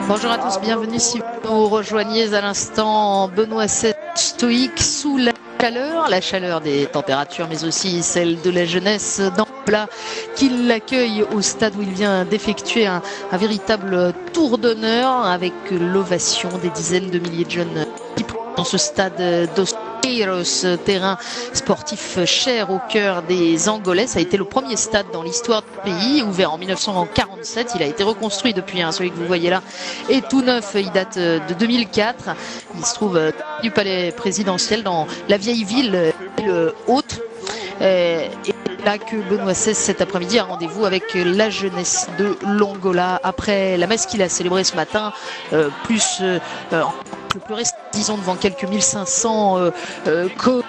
Bonjour à tous, bienvenue si vous nous rejoignez à l'instant. Benoît XVI stoïque sous la chaleur des températures, mais aussi celle de la jeunesse d'Angola qui l'accueille au stade où il vient d'effectuer un véritable tour d'honneur avec l'ovation des dizaines de milliers de jeunes qui dans ce stade d'Osseiros, terrain sportif cher au cœur des Angolais. Ça a été le premier stade dans l'histoire du pays, ouvert en 1947. Il a été reconstruit depuis, celui que vous voyez là est tout neuf, il date de 2004. Il se trouve du palais présidentiel dans la vieille ville haute. Et là que Benoît XVI cet après-midi a rendez-vous avec la jeunesse de l'Angola après la messe qu'il a célébrée ce matin, le plus resté, disons, devant quelques 1500 de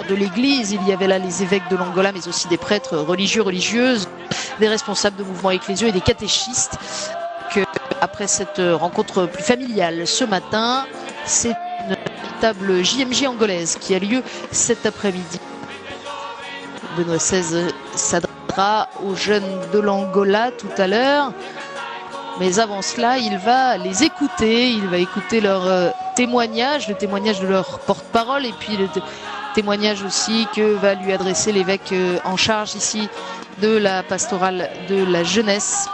l'église. Il y avait là les évêques de l'Angola, mais aussi des prêtres religieux, religieuses, des responsables de mouvements ecclésiaux et des catéchistes. Après cette rencontre plus familiale ce matin, c'est une véritable JMJ angolaise qui a lieu cet après-midi. Benoît XVI s'adressera aux jeunes de l'Angola tout à l'heure. Mais avant cela, il va les écouter, il va écouter leur témoignage, le témoignage de leur porte-parole et puis le témoignage aussi que va lui adresser l'évêque en charge ici de la pastorale de la jeunesse.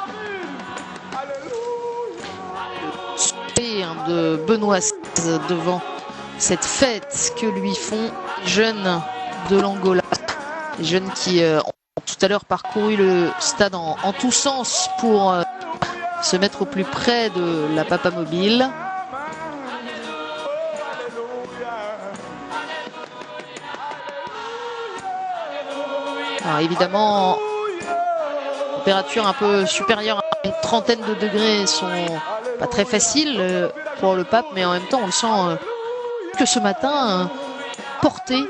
De Benoît XVI devant cette fête que lui font les jeunes de l'Angola. Les jeunes qui ont tout à l'heure parcouru le stade en tous sens pour se mettre au plus près de la Papa Mobile. Alors évidemment, température un peu supérieure à une trentaine de degrés sont pas très faciles pour le pape, mais en même temps on le sent que ce matin porté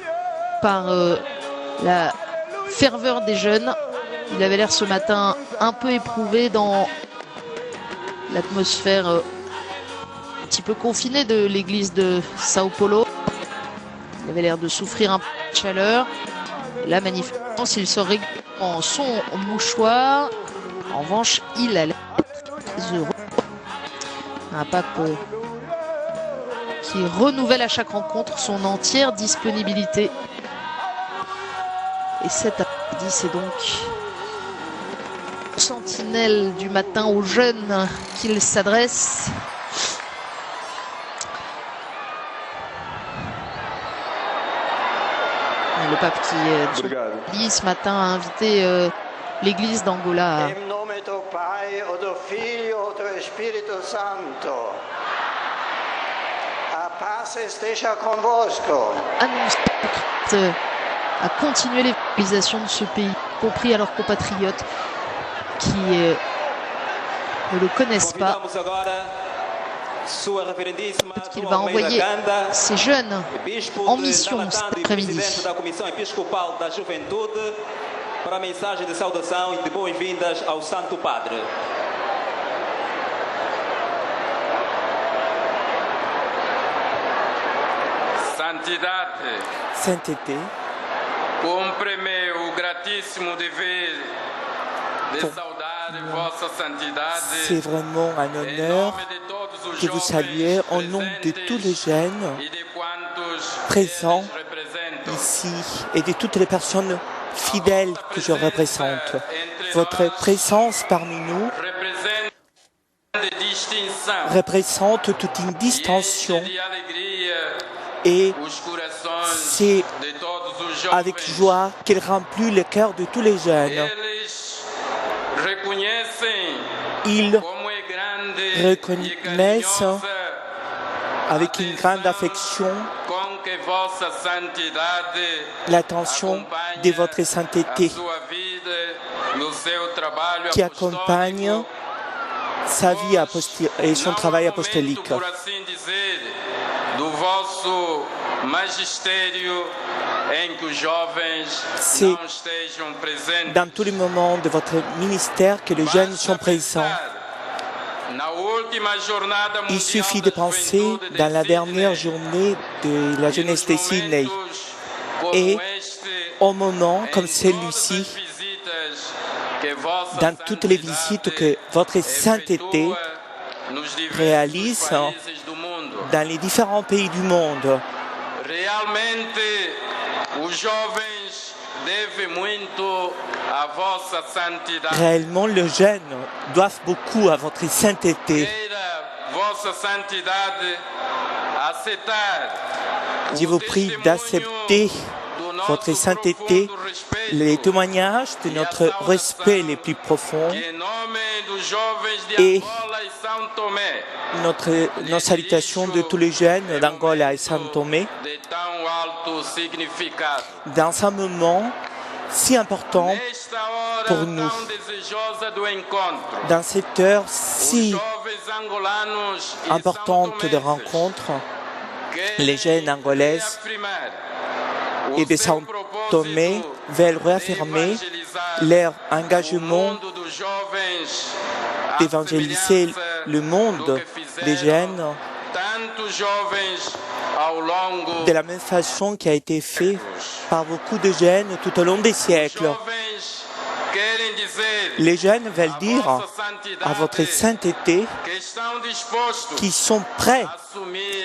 par la ferveur des jeunes. Il avait l'air ce matin un peu éprouvé dans l'atmosphère un petit peu confinée de l'église de Sao Paulo. Il avait l'air de souffrir un peu de chaleur. Et là, manifestement, s'il sort régulièrement son mouchoir, en revanche, il a l'air très heureux. Un pape qui renouvelle à chaque rencontre son entière disponibilité. Et cet après-midi, c'est donc sentinelle du matin aux jeunes qu'il s'adresse. Le pape qui ce matin a invité l'église d'Angola à continuer l'évangélisation de ce pays, y compris à leurs compatriotes qui ne le connaissent pas. Qu'il va envoyer ces jeunes en mission cet après-midi. Para a mensagem de saudação e de boas-vindas ao Santo Padre. Sainteté, cumpre-me o gratíssimo dever de saudar Vossa Santidade. c'est vraiment un honneur de vous saluer au nom de tous les jeunes présents ici et de toutes les personnes fidèles que je représente. Votre présence parmi nous représente toute une distinction et c'est avec joie qu'elle remplit le cœur de tous les jeunes. Ils reconnaissent avec une grande affection l'attention de votre sainteté qui accompagne sa vie et son travail apostolique. C'est dans tous les moments de votre ministère que les jeunes sont présents. Il suffit de penser dans la dernière journée de la jeunesse de Sydney et au moment comme celui-ci dans toutes les visites que votre sainteté réalise dans les différents pays du monde. Réellement, les jeunes doivent beaucoup à votre sainteté. Je vous prie d'accepter votre sainteté, les témoignages de notre respect les plus profonds et nos salutations de tous les jeunes d'Angola et São Tomé dans un moment si important pour nous, dans cette heure si importante de rencontre. Les jeunes angolaises et de São Tomé veulent réaffirmer leur engagement d'évangéliser le monde des jeunes de la même façon qui a été fait par beaucoup de jeunes tout au long des siècles. Les jeunes veulent dire à votre sainteté qu'ils sont prêts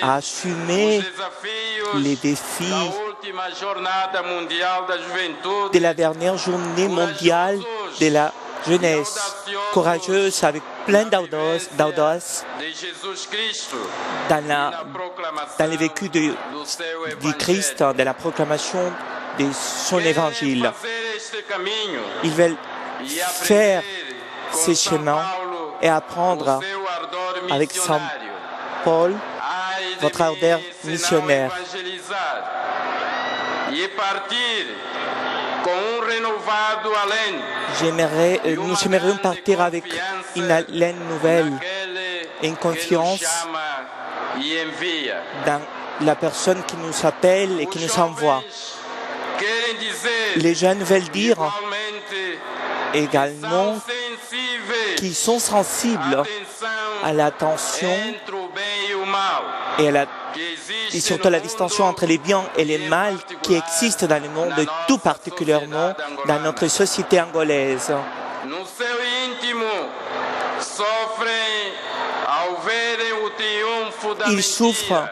à assumer les défis de la dernière journée mondiale de la jeunesse, courageuse, avec plein d'audace dans le vécu du Christ, de la proclamation de son évangile. Ils veulent faire ces chemins et apprendre avec Saint Paul votre ardeur missionnaire. Nous aimerions partir avec une haleine nouvelle et une confiance dans la personne qui nous appelle et qui nous envoie. Les jeunes veulent dire également qu'ils sont sensibles à l'attention et surtout à la distinction entre les biens et les mal qui existent dans le monde et tout particulièrement dans notre société angolaise. Ils souffrent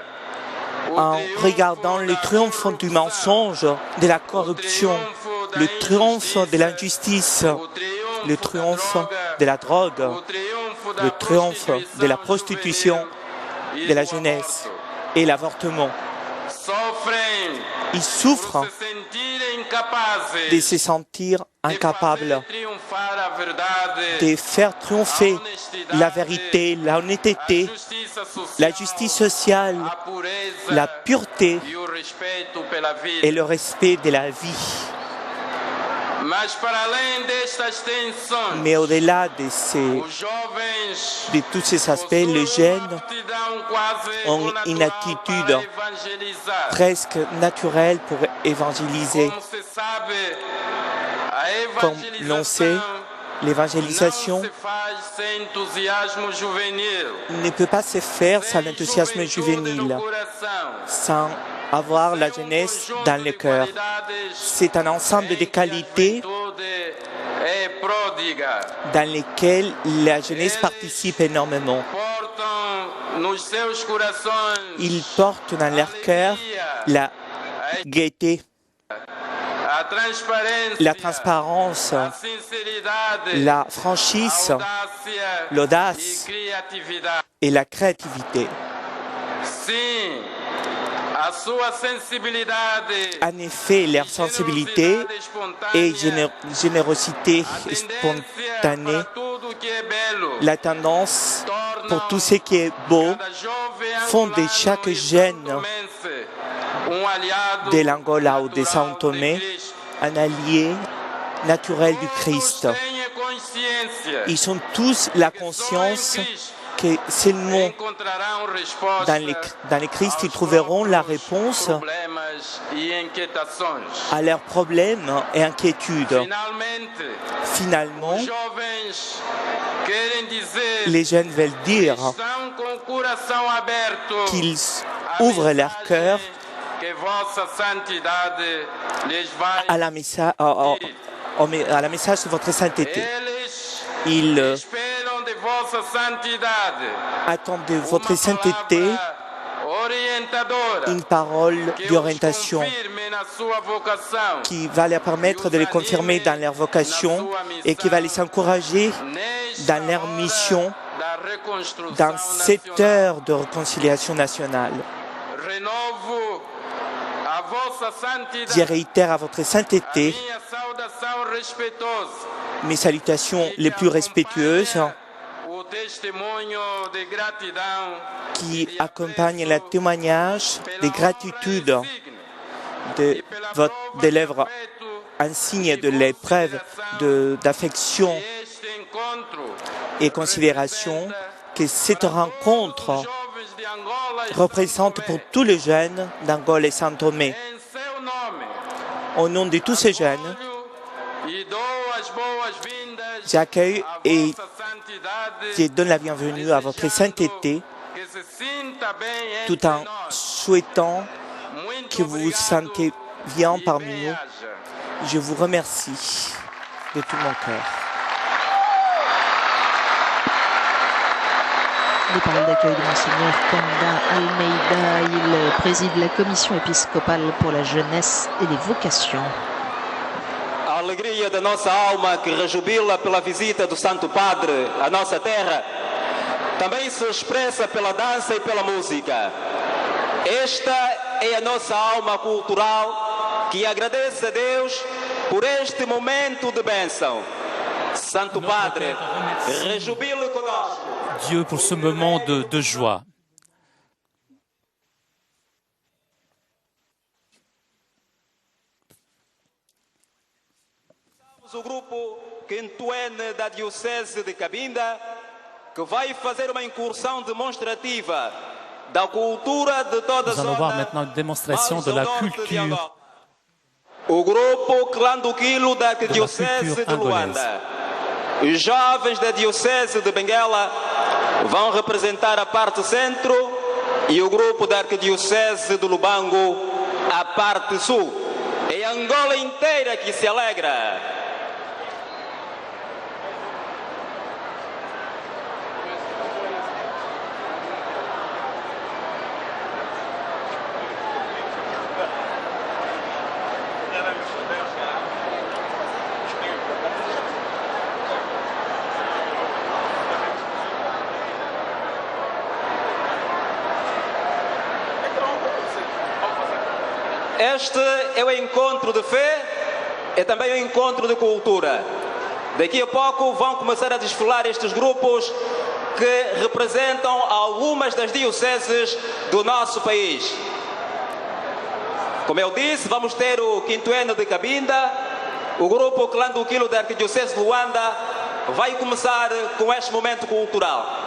en regardant le triomphe du mensonge, de la corruption, le triomphe de l'injustice, le triomphe de la drogue, le triomphe de la prostitution, de la jeunesse et l'avortement. Ils souffrent de se sentir incapables de faire triompher la vérité, l'honnêteté, la justice sociale, la pureté et le respect de la vie. Mais au-delà de tous ces aspects, les jeunes ont une attitude presque naturelle pour évangéliser. Comme l'on sait, l'évangélisation ne peut pas se faire sans l'enthousiasme juvénile, sans avoir la jeunesse dans le cœur. C'est un ensemble de qualités dans lesquelles la jeunesse participe énormément. Ils portent dans leur cœur la gaieté, la transparence, la franchise, l'audace et la créativité. En effet, leur sensibilité et générosité spontanée, la tendance pour tout ce qui est beau, font de chaque jeune de l'Angola ou de São Tomé un allié naturel du Christ. Ils ont tous la conscience que seulement dans le Christ, ils trouveront la réponse à leurs problèmes et inquiétudes. Finalement, les jeunes veulent dire qu'ils ouvrent leur cœur à la message de votre sainteté. Ils esperam de vossa santidade attendent de votre sainteté orientadora une parole que os d'orientation confirme na sua vocação qui va leur permettre de les confirmer dans leur vocation et qui va les encourager dans leur mission da reconstrução dans cette heure de réconciliation nationale. Renovo a vossa Je santidade, réitère à votre sainteté minha saudação respeitosa, mes salutations les plus respectueuses o testemunho de gratidão qui accompagnent le témoignage de gratitude de des lèvres, un signe de l'épreuve d'affection este encontro et considération que cette rencontre jovens de Angola représente pour tous les jeunes d'Angola et Saint-Thomé. em seu nome. Au nom de tous ces jeunes, E dou as boas-vindas j'accueille à et vossa santidade, je donne la bienvenue à votre sainteté que se sinta bem tout entre en nós. souhaitant Muito que vous vous obrigado sentez bien e parmi bem nous. haja. Je vous remercie de tout mon cœur. Les paroles d'accueil de Monseigneur Kanda Almeida, il préside la commission épiscopale pour la jeunesse et les vocations. A alegria da nossa alma que rejubila pela visita do Santo Padre à nossa terra também se expressa pela dança e pela música. Esta é a nossa alma cultural que agradece a Deus por este momento de bênção. Santo Padre, rejubile conosco. Dieu pour ce moment de joie. O grupo Quintuene da Diocese de Cabinda, que vai fazer uma incursão demonstrativa da cultura de toda a Nous allons voir zona. maintenant une démonstration de la culture, O grupo Clã do Quilo da Arquidiocese culture de Luanda. Os jovens da Diocese de Benguela vão representar a parte centro e o grupo da Arquidiocese de Lubango a parte sul. É Angola inteira que se alegra. Este é o encontro de fé, é também o encontro de cultura. Daqui a pouco vão começar a desfilar estes grupos que representam algumas das dioceses do nosso país. Como eu disse, vamos ter o Quintuene de Cabinda, o grupo Clã do Quilo da Arquidiocese de Luanda vai começar com este momento cultural.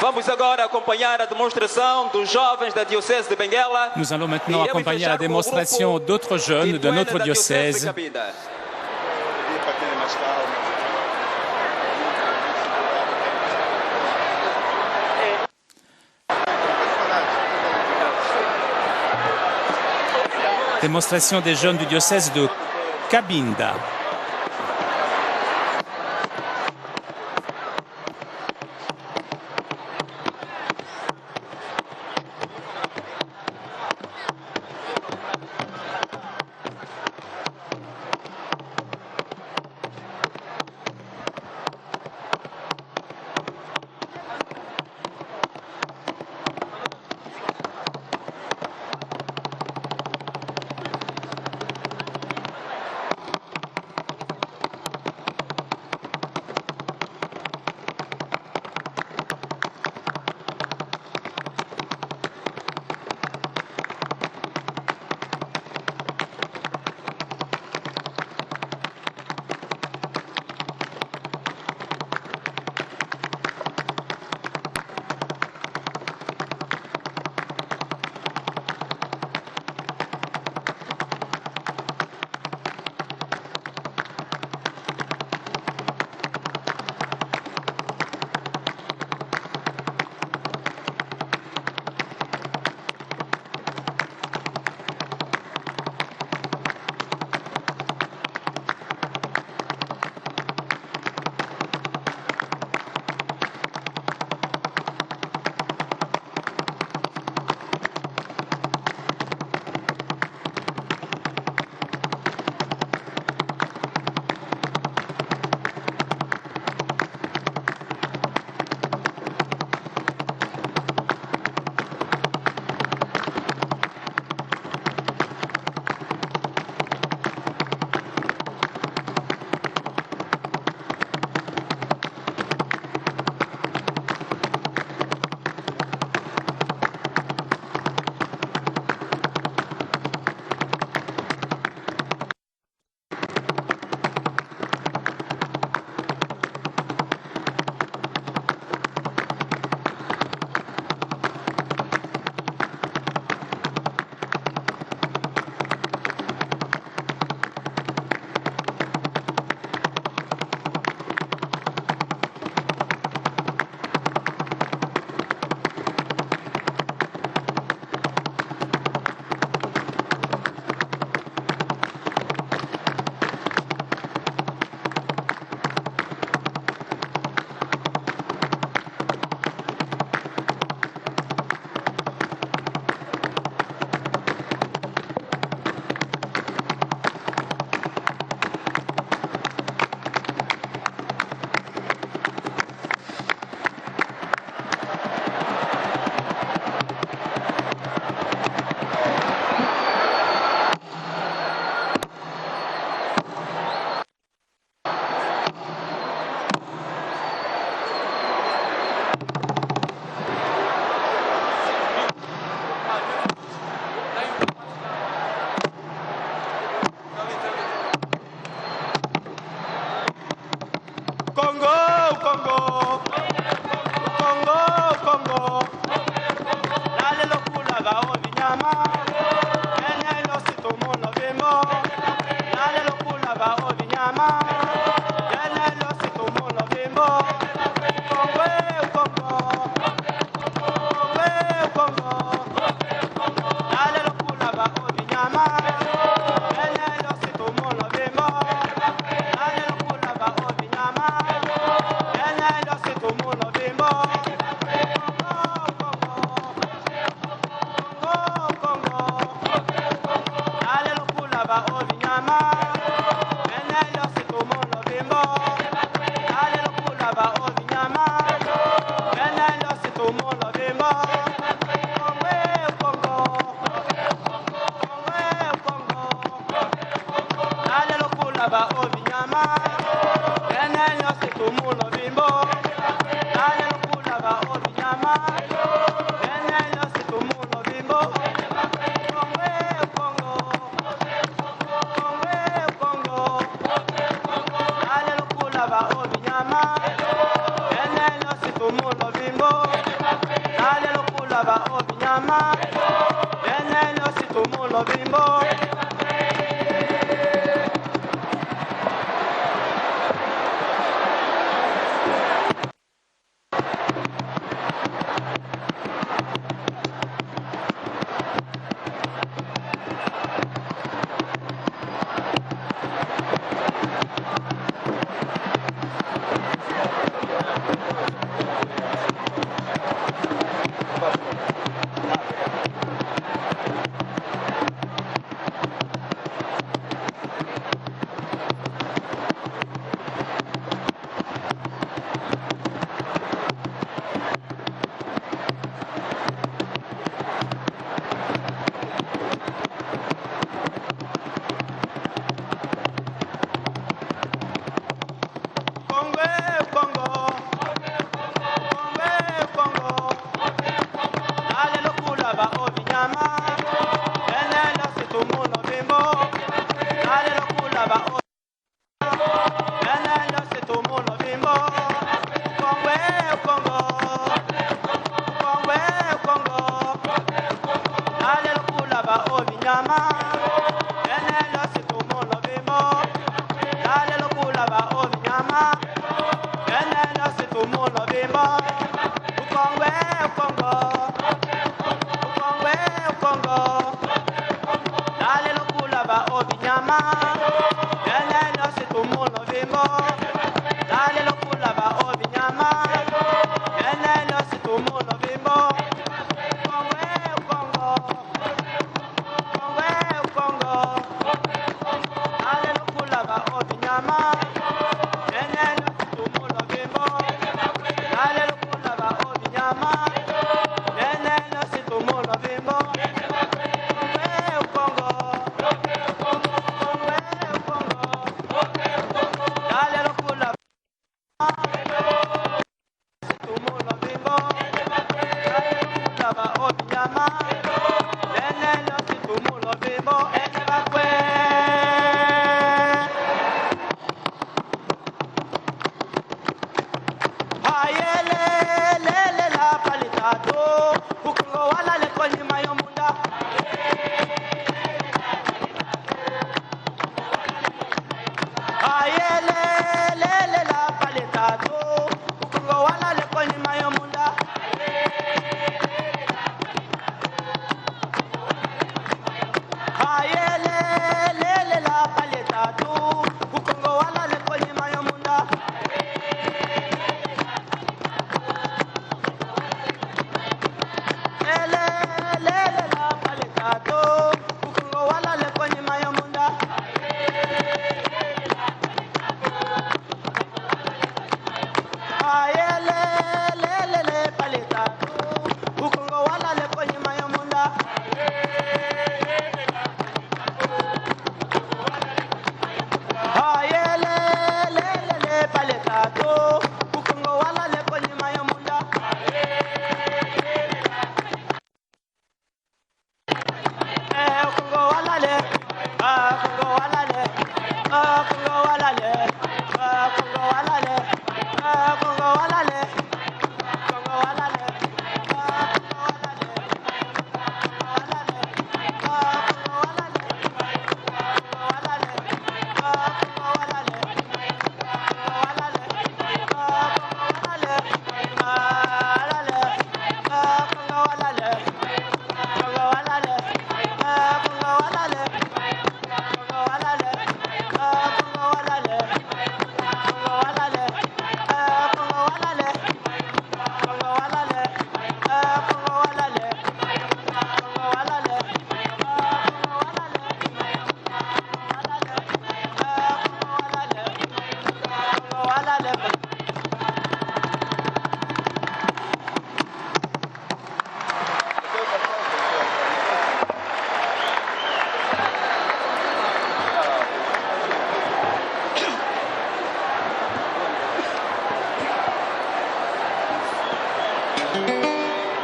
Vamos agora acompanhar a demonstração dos jovens da Diocèse de Benguela. Nous allons maintenant accompagner la démonstration d'autres jeunes de notre diocèse. Démonstration des jeunes du diocèse de Cabinda.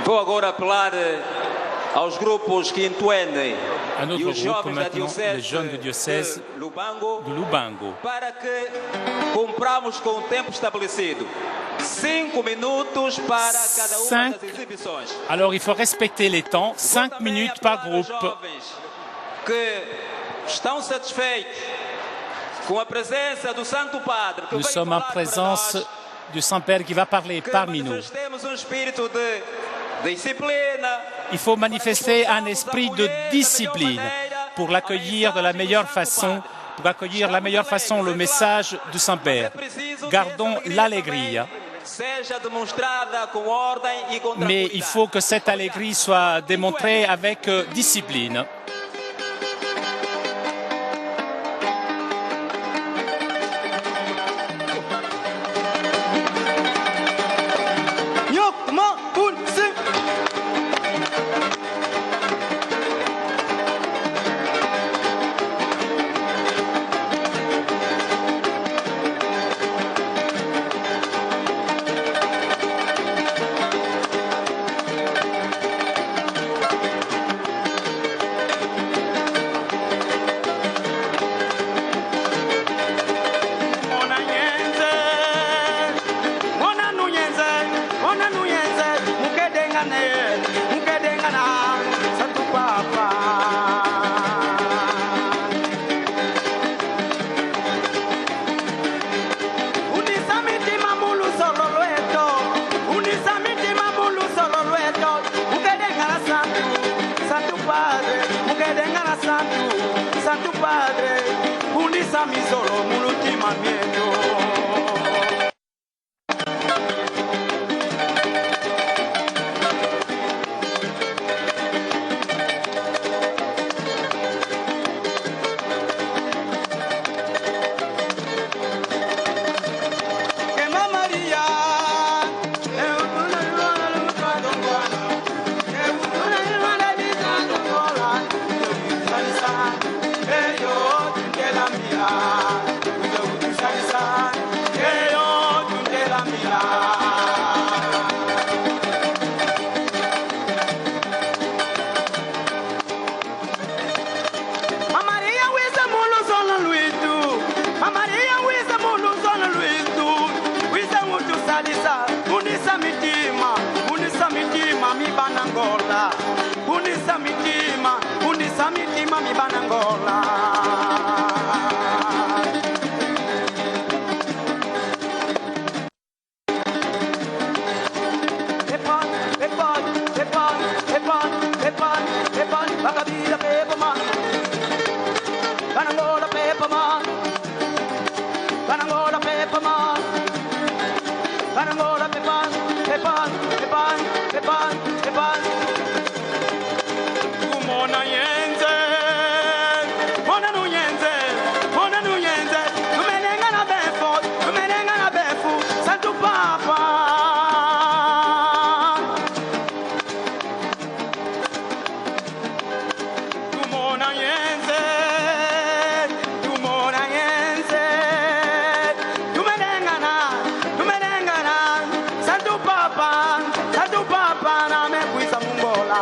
Vou agora apelar aos grupos que entoendem Un autre e os groupe jovens da maintenant, les diocèse jeunes du diocèse de Lubango, de Lubango, para que cumpramos com o tempo estabelecido. 5 minutos para cada uma das exibições. Alors il faut respecter les temps, 5 minutes par groupe. Que estão satisfeitos com a presença do Santo Padre. Nous sommes en présence du Saint-Père qui va parler parmi nous. Il faut manifester un esprit de discipline pour l'accueillir de la meilleure façon, pour accueillir de la meilleure façon le message du Saint-Père. Gardons l'allégresse. Mais il faut que cette allégresse soit démontrée avec discipline. Santo Padre, fundisa mi solo, mi última miedo. Unisa mitima mi banangola. Bagabida Pepperman, Banangola Pepperman, Banangola Pepperman, Banangola Pepperman, Pepperman, Pepperman, Pepperman, Pepperman. Mona yenze, mona nu yenze, mona nu yenze. Tumelenga na befo, tumelenga na befu, Santo Papa. Tumona yenze, tumona yenze. Tumelenga na, Santo Papa na me kuisa mungola.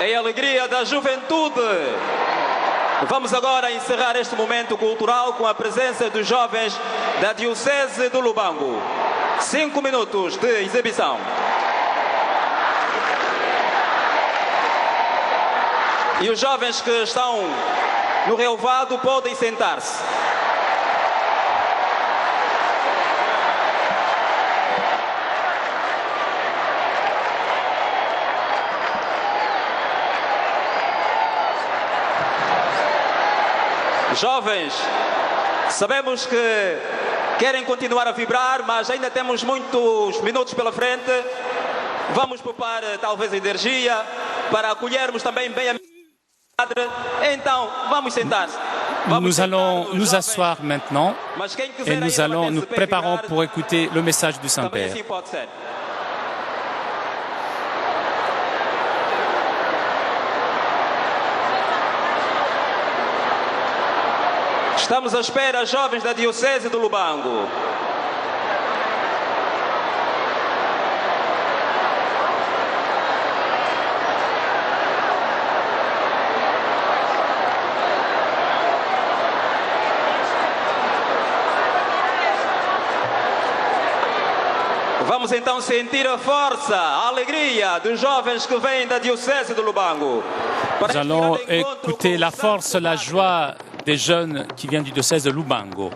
Em alegria da juventude, vamos agora encerrar este momento cultural com a presença dos jovens da Diocese do Lubango. 5 minutos de exibição. E os jovens que estão no relvado podem sentar-se. Jovens, sabemos que querem continuar a vibrar, mas ainda temos muitos minutos pela frente. Vamos poupar talvez energia para acolhermos também bem a Padre. Então, vamos sentar-se. Nous allons nous asseoir maintenant et nous préparons pour écouter le message du Saint-Père. Estamos à espera, jovens da Diocese do Lubango. Vamos então sentir a força, a alegria dos jovens que vêm da Diocese do Lubango. Nous allons écouter la force, la joie des jeunes qui viennent du diocèse de Lubango.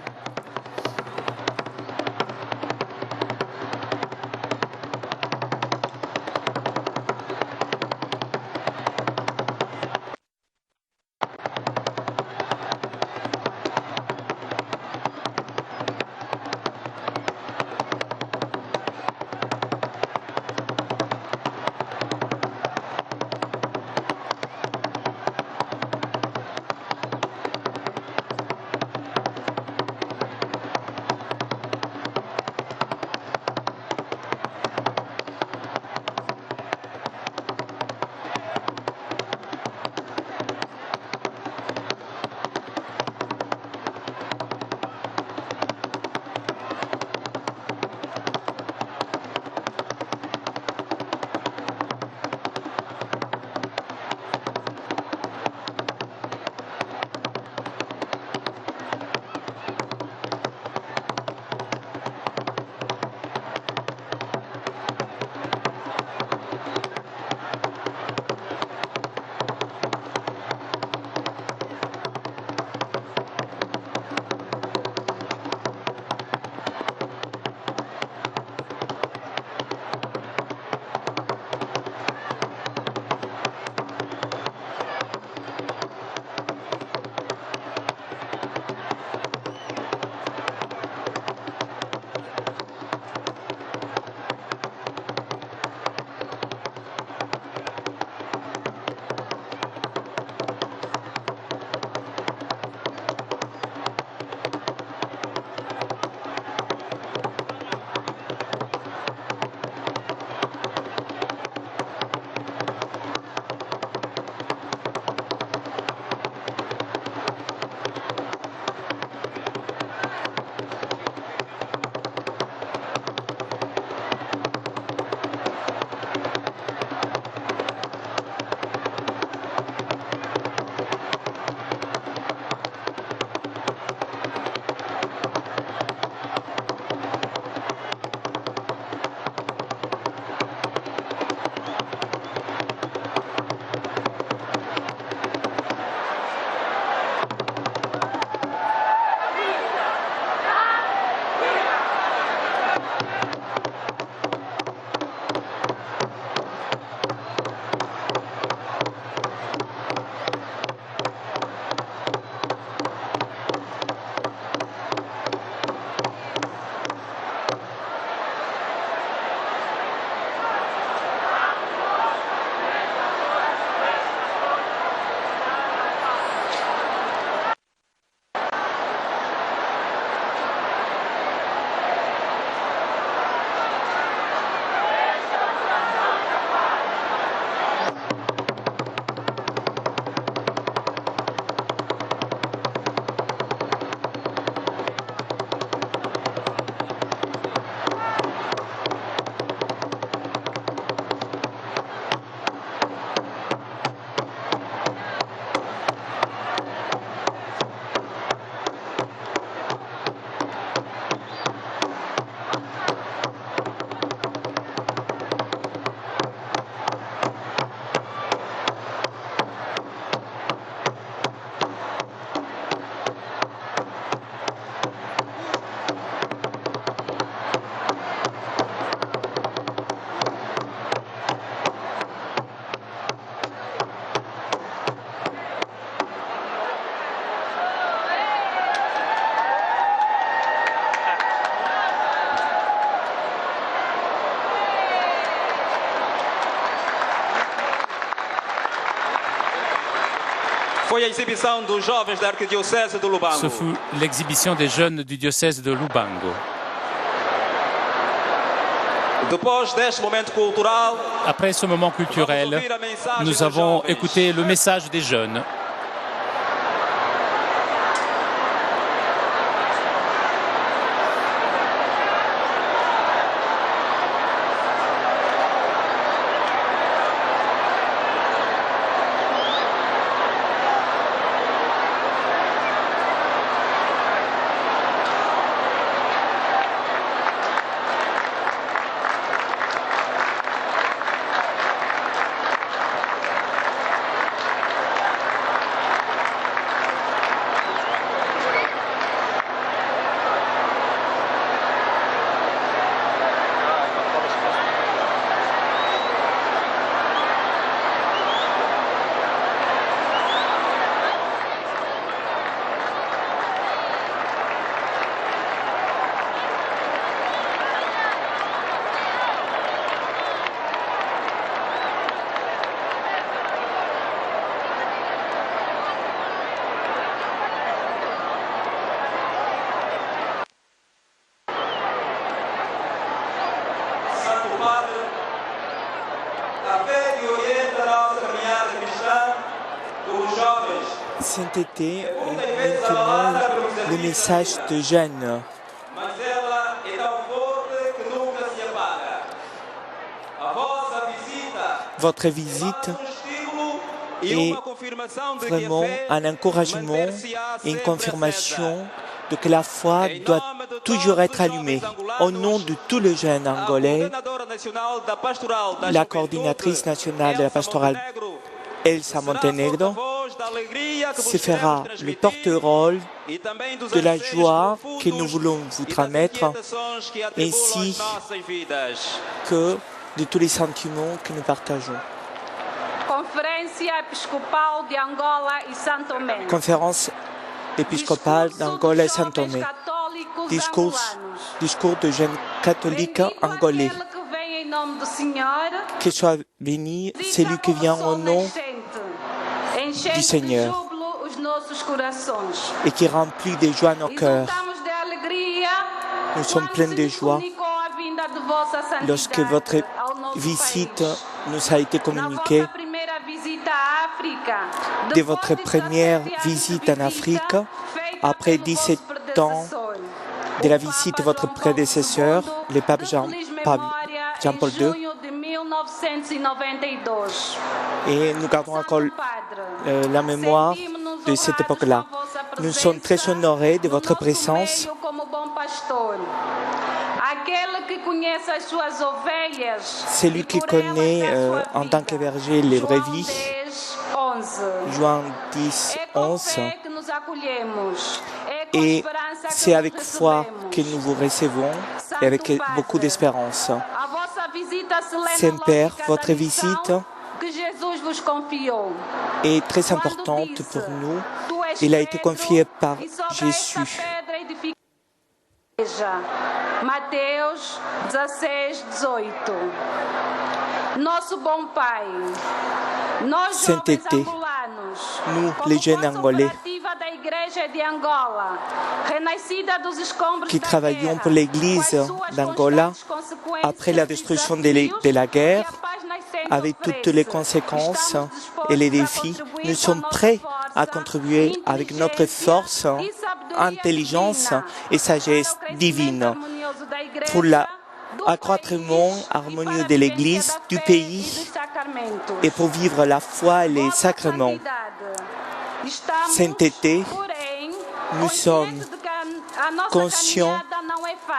foi a exibição dos jovens da Arquidiocese de Lubango. Ce fut l'exhibition des jeunes du diocèse de Lubango. Depois deste momento cultural, Après ce moment culturel, nous avons écouté le message des jeunes. Sainteté, maintenant le message de jeunes. Votre visite est vraiment un encouragement et une confirmation de que la foi doit toujours être allumée. Au nom de tous les jeunes angolais, la coordinatrice nationale de la pastorale Elsa Montenegro se fera le porte-rôle de la joie que nous voulons vous transmettre, ainsi que de tous les sentiments que nous partageons. Conférence épiscopale d'Angola et São Tomé. Discours de jeunes catholiques angolais. Que soit béni celui qui vient au nom du Seigneur et qui remplit de joie nos cœurs. Nous sommes pleins de joie lorsque votre visite nous a été communiquée de votre première visite en Afrique après 17 ans de la visite de votre prédécesseur, le pape Jean-Paul II. Et nous gardons encore la mémoire de cette époque-là. Nous sommes très honorés de votre présence. Celui qui connaît en tant que berger les vraies vies, Jean 10, 11. Et c'est avec foi que nous vous recevons et avec beaucoup d'espérance. Saint-Père, votre visite est très importante pour nous. Il a été confié par Jésus. Mateus 16, 18. Nosso bom Pai, nós Sainteté, nous, les jeunes Angolais, qui travaillons pour l'Église d'Angola après la destruction de la guerre, avec toutes les conséquences et les défis, nous sommes prêts à contribuer avec notre force, intelligence et sagesse divine pour l'accroîtrement harmonieux de l'Église, du pays et pour vivre la foi et les sacrements. Sainteté, nous sommes conscients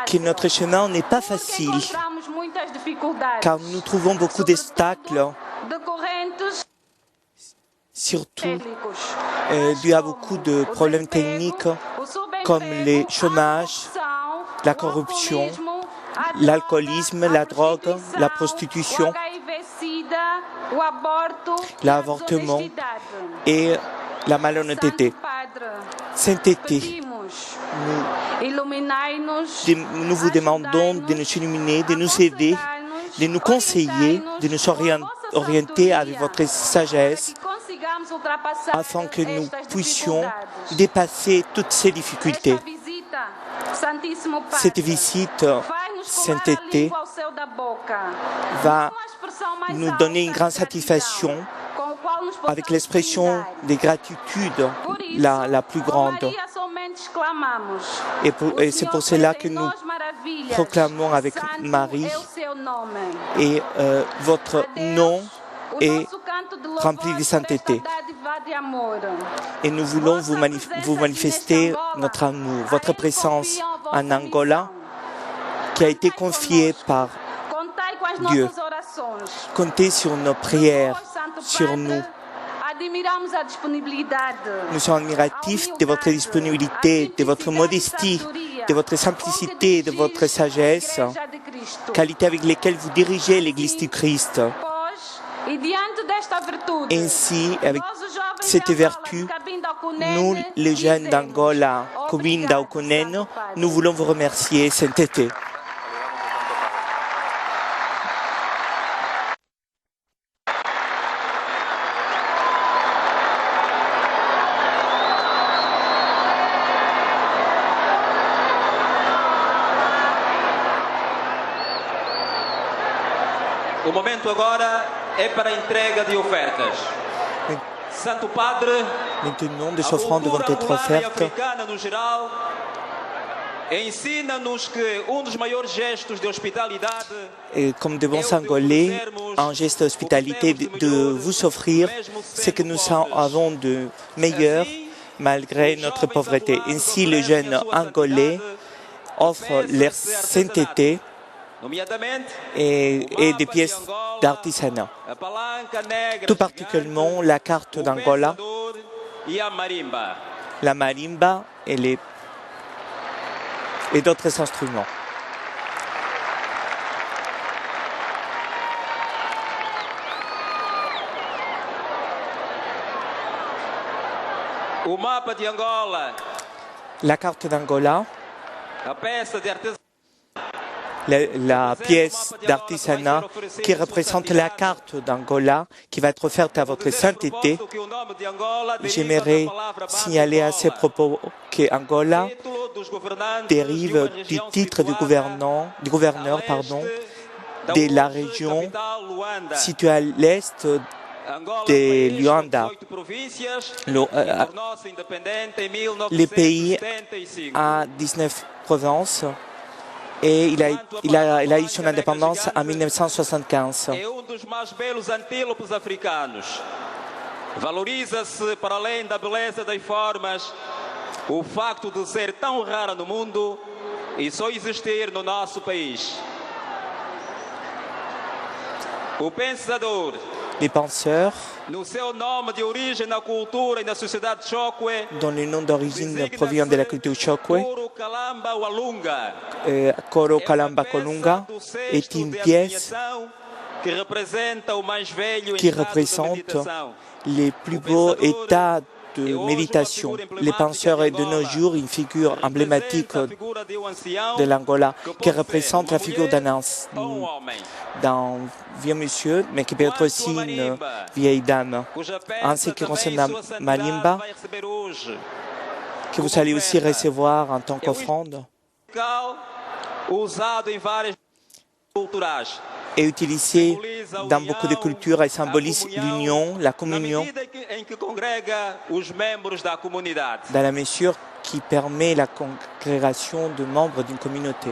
que notre chemin n'est pas facile, car nous trouvons beaucoup d'obstacles, surtout dû à beaucoup de problèmes techniques comme le chômage, la corruption, l'alcoolisme, la drogue, la prostitution, l'avortement et la malhonnêteté. Sainteté, nous vous demandons de nous illuminer, de nous aider, de nous conseiller, de nous orienter avec votre sagesse afin que nous puissions dépasser toutes ces difficultés. Cette visite Saint-Été va nous donner une grande satisfaction avec l'expression de gratitude la plus grande. Et c'est pour cela que nous proclamons avec Marie et votre nom est rempli de sainteté. Et nous voulons vous manifester notre amour, votre présence en Angola qui a été confiée par Dieu. Comptez sur nos prières, sur nous. Nous sommes admiratifs de votre disponibilité, de votre modestie, de votre simplicité, de votre sagesse, qualité avec lesquelles vous dirigez l'Église du Christ. Ainsi, avec cette vertu, nous, les jeunes d'Angola, Cobinda ou Conene, nous voulons vous remercier cet été. O momento agora é para a entrega de ofertas. Santo Padre, maintenant, des offrandes vont être offertes. No geral, ensina-nos que dos maiores gestos de hospitalidade. Et comme de bons Angolais, un geste d'hospitalité de vous offrir ce que nous avons de meilleur malgré notre pauvreté. Ainsi, les jeunes Angolais offrent leur sainteté et des pièces d'artisanat. Tout particulièrement la carte d'Angola, la marimba et d'autres instruments. La carte d'Angola, la pièce d'artisanat qui représente la carte d'Angola qui va être offerte à votre sainteté. J'aimerais signaler à ces propos que Angola dérive du titre du gouverneur de la région située à l'est de Luanda. Le pays a 19 provinces. Et il a eu son indépendance en 1975. Dos mais belos antílopes africanos. Valoriza-se, para além da beleza das formas, o facto de ser tão rara no mundo e só existir no nosso país. O pensador, les penseurs, no seu nome de origem na cultura e na sociedade Chokwe, dont le nom d'origine provient de la culture Chokwe, Koro Kalamba Kolunga, est une pièce qui représente les plus beaux états de méditation. Les penseurs de nos jours, une figure emblématique de l'Angola qui représente la figure d'un vieux monsieur, mais qui peut être aussi une vieille dame. En ce qui concerne la marimba, que vous allez aussi recevoir en tant qu'offrande, est utilisé dans beaucoup de cultures et symbolise l'union, la communion, dans la mesure qui permet la congrégation de membres d'une communauté.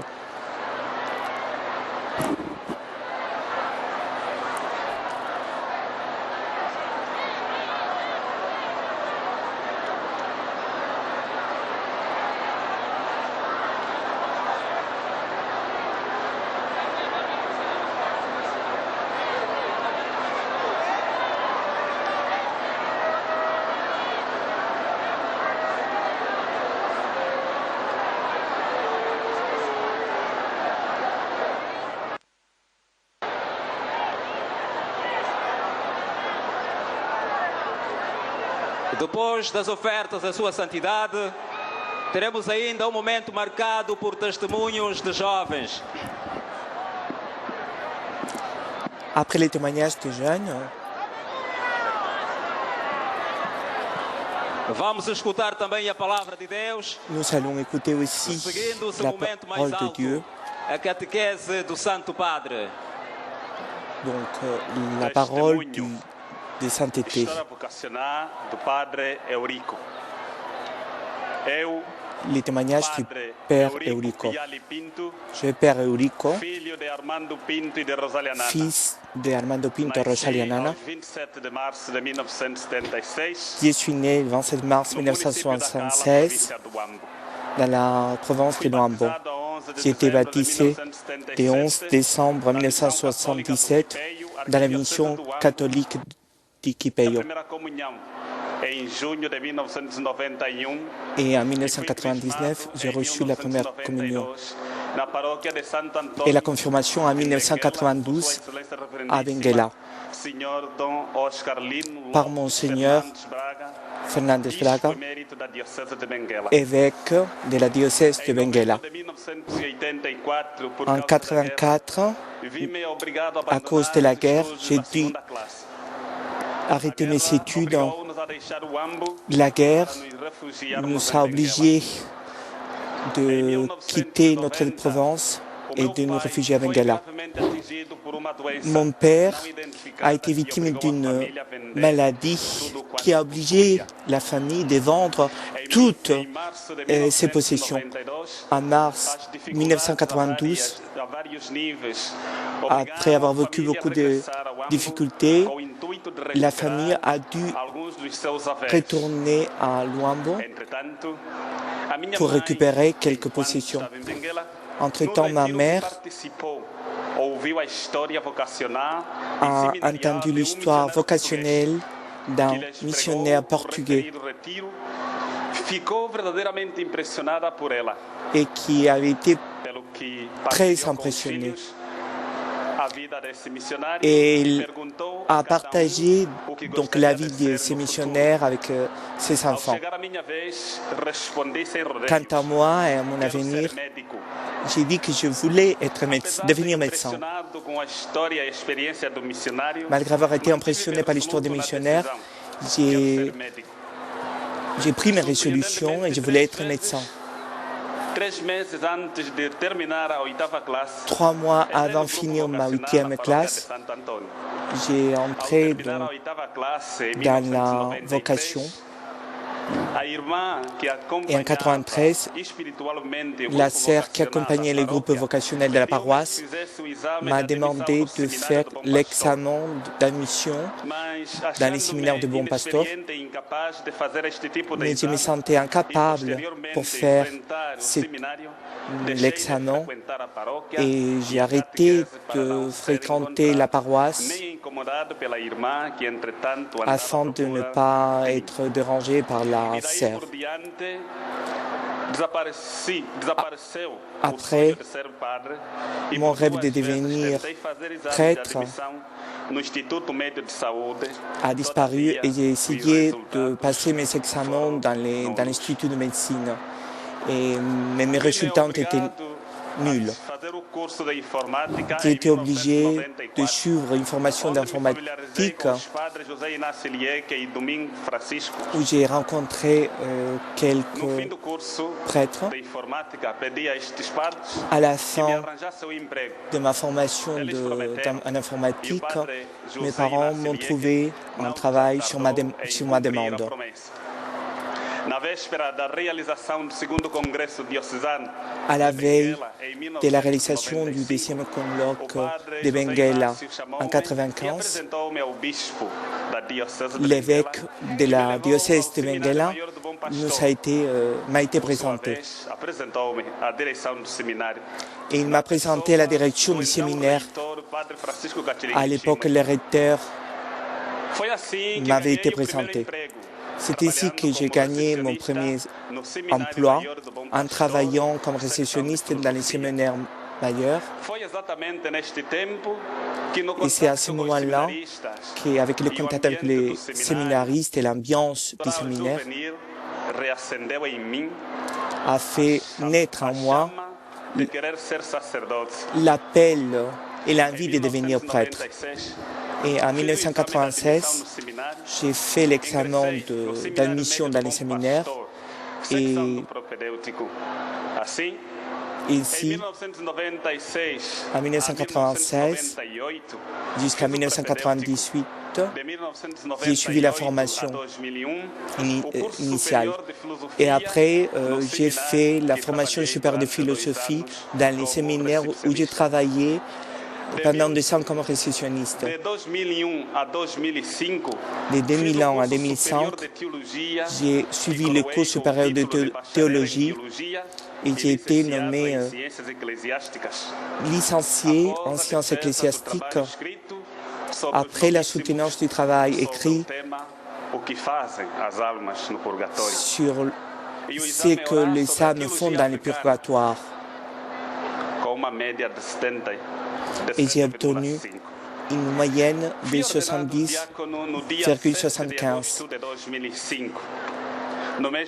Depois das ofertas à Sua Santidade, teremos ainda momento marcado por testemunhos de jovens. Après les témoignages des jeunes, Nous allons écouter aussi la parole de Dieu. Donc, la parole de sainteté. Les témoignages du Père Eurico. Je suis Père Eurico, fils de Armando Pinto et Rosalia Nana. Je suis né le 27 mars 1976 dans la province de Luambo. J'ai été baptisé le 11 décembre 1977 dans la mission catholique d'Iquipeyo. Et en 1999, j'ai reçu la première communion et la confirmation en 1992 à Benguela par Monseigneur Fernandez Braga, évêque de la diocèse de Benguela. En 1984, à cause de la guerre, j'ai dû arrêter mes études. La guerre nous a obligés de quitter notre province et de nous réfugier à Benguela. Mon père a été victime d'une maladie qui a obligé la famille de vendre toutes ses possessions. En mars 1992, après avoir vécu beaucoup de difficultés, la famille a dû retourner à Luambo pour récupérer quelques possessions. Entre-temps, ma mère a entendu l'histoire vocationnelle d'un missionnaire portugais et qui avait été très impressionné. Et il a partagé donc la vie de ces missionnaires avec ses enfants. Quant à moi et à mon avenir, j'ai dit que je voulais devenir médecin. Malgré avoir été impressionné par l'histoire des missionnaires, j'ai pris mes résolutions et je voulais être médecin. 3 mois avant de finir ma 8e classe, j'ai entré dans la vocation. Et en 1993, la sœur qui accompagnait les groupes vocationnels de la paroisse m'a demandé de faire l'examen d'admission dans les séminaires de Bon Pasteur, mais je me sentais incapable pour faire l'examen et j'ai arrêté de fréquenter la paroisse afin de ne pas être dérangé par la sœur. Après, mon rêve de devenir prêtre a disparu et j'ai essayé de passer mes examens dans l'Institut de médecine. Mais mes résultats ont été nuls. J'ai été obligé de suivre une formation d'informatique où j'ai rencontré quelques prêtres. À la fin de ma formation en informatique, mes parents m'ont trouvé un travail sur ma demande. À la veille de la réalisation du 2e colloque de Benguela en 1995, l'évêque de la diocèse de Benguela m'a été présenté. Et il m'a présenté à la direction du séminaire. À l'époque, le recteur m'avait été présenté. C'est ici que j'ai gagné mon premier emploi en travaillant comme réceptionniste dans les séminaires majeurs. Et c'est à ce moment-là qu'avec le contact avec les séminaristes et l'ambiance du séminaire a fait naître en moi l'appel et l'envie de devenir prêtre. Et en 1996, j'ai fait l'examen d'admission dans les séminaires. Et ici, en 1996, jusqu'à 1998, j'ai suivi la formation initiale. Et après, j'ai fait la formation supérieure de philosophie dans les séminaires où j'ai travaillé pendant 2 ans comme récessionniste. De 2001 à 2005, j'ai suivi le cours supérieur de théologie et j'ai été nommé licencié en sciences ecclésiastiques après la soutenance du travail écrit sur ce que les âmes font dans le purgatoire. Et j'ai obtenu une moyenne de 70,75.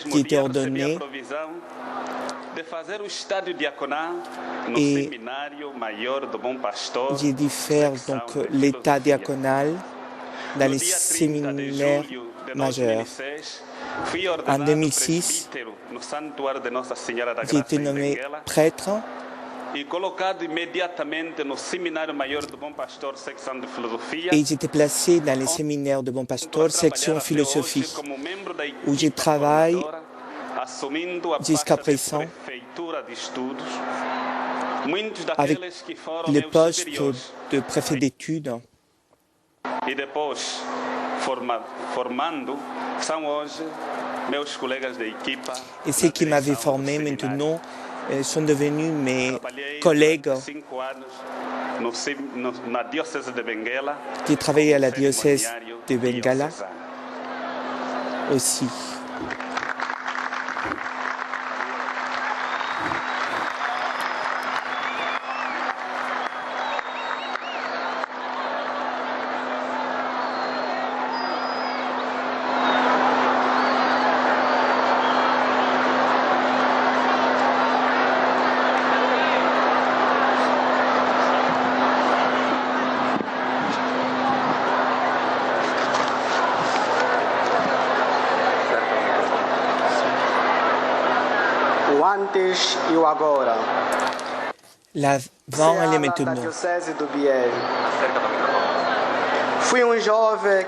J'ai été ordonné et j'ai dû faire donc l'état diaconal dans les séminaires majeurs. En 2006, j'ai été nommé prêtre et j'étais placé dans les séminaires de Bon Pasteur, section philosophie, où je travaille jusqu'à présent avec le poste de préfet d'études. Et ceux qui m'avaient formé maintenant sont devenus mes collègues qui travaillaient à la diocèse de Bengala aussi. L'avant et le maintenant.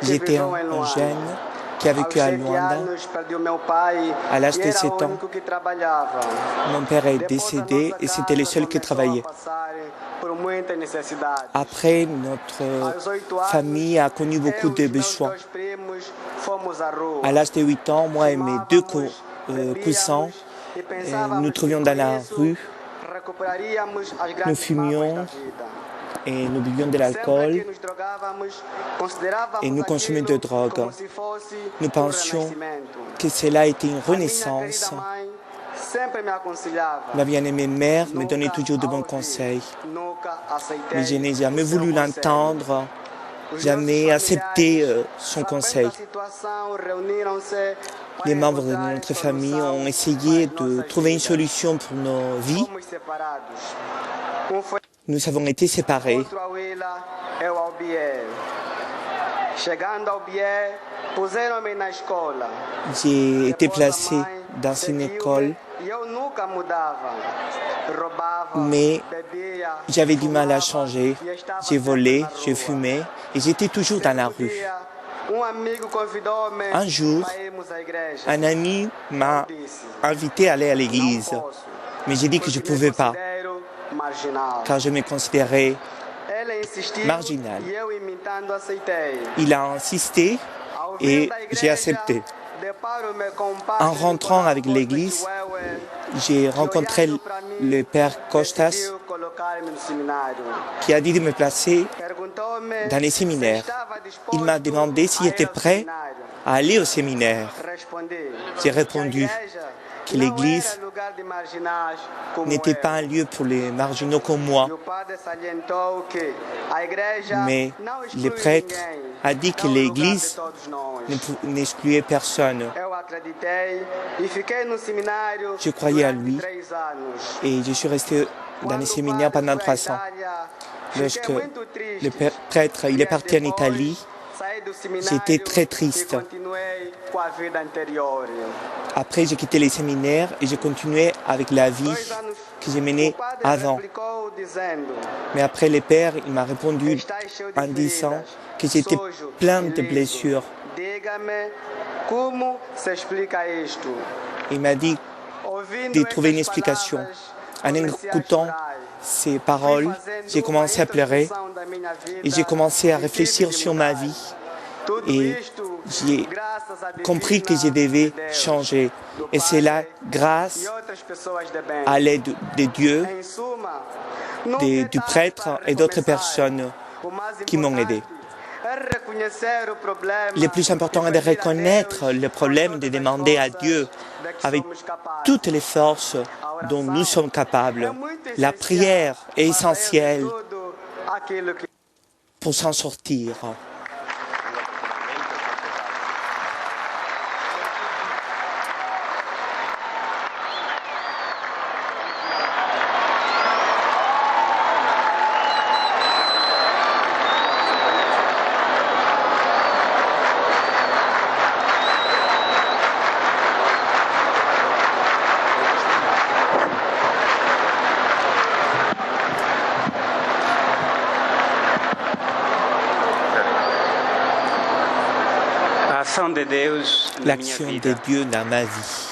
J'étais un jeune qui a vécu à Luanda. À l'âge de 7 ans, mon père est décédé et c'était le seul qui travaillait. Après, notre famille a connu beaucoup de besoins. À l'âge de 8 ans, moi et mes 2 cousins, nous trouvions dans la rue, nous fumions et nous buvions de l'alcool et nous consommions de drogue. Nous pensions que cela était une renaissance. Ma bien-aimée mère me donnait toujours de bons conseils, mais je n'ai jamais voulu l'entendre, jamais accepté son conseil. Les membres de notre famille ont essayé de trouver une solution pour nos vies. Nous avons été séparés. J'ai été placé dans une école, mais j'avais du mal à changer. J'ai volé, j'ai fumé et j'étais toujours dans la rue. Un jour, un ami m'a invité à aller à l'église, mais j'ai dit que je ne pouvais pas, car je me considérais marginal. Il a insisté et j'ai accepté. En rentrant avec l'église, j'ai rencontré le père Costas qui a dit de me placer dans les séminaires. Il m'a demandé si j'étais prêt à aller au séminaire. J'ai répondu que l'église n'était pas un lieu pour les marginaux comme moi. Mais le prêtre a dit que l'église n'excluait personne. Je croyais à lui et je suis resté dans les séminaires pendant 3 ans. Lorsque le prêtre il est parti en Italie, j'étais très triste. Après, j'ai quitté les séminaires et j'ai continué avec la vie que j'ai menée avant. Mais après, le père il m'a répondu en disant que j'étais plein de blessures. Il m'a dit de trouver une explication. En écoutant ces paroles, j'ai commencé à pleurer et j'ai commencé à réfléchir sur ma vie. Et j'ai compris que je devais changer. Et c'est là, grâce à l'aide de Dieu, du prêtre et d'autres personnes qui m'ont aidé. Le plus important est de reconnaître le problème, de demander à Dieu avec toutes les forces dont nous sommes capables. La prière est essentielle pour s'en sortir. L'action de Dieu dans ma vie.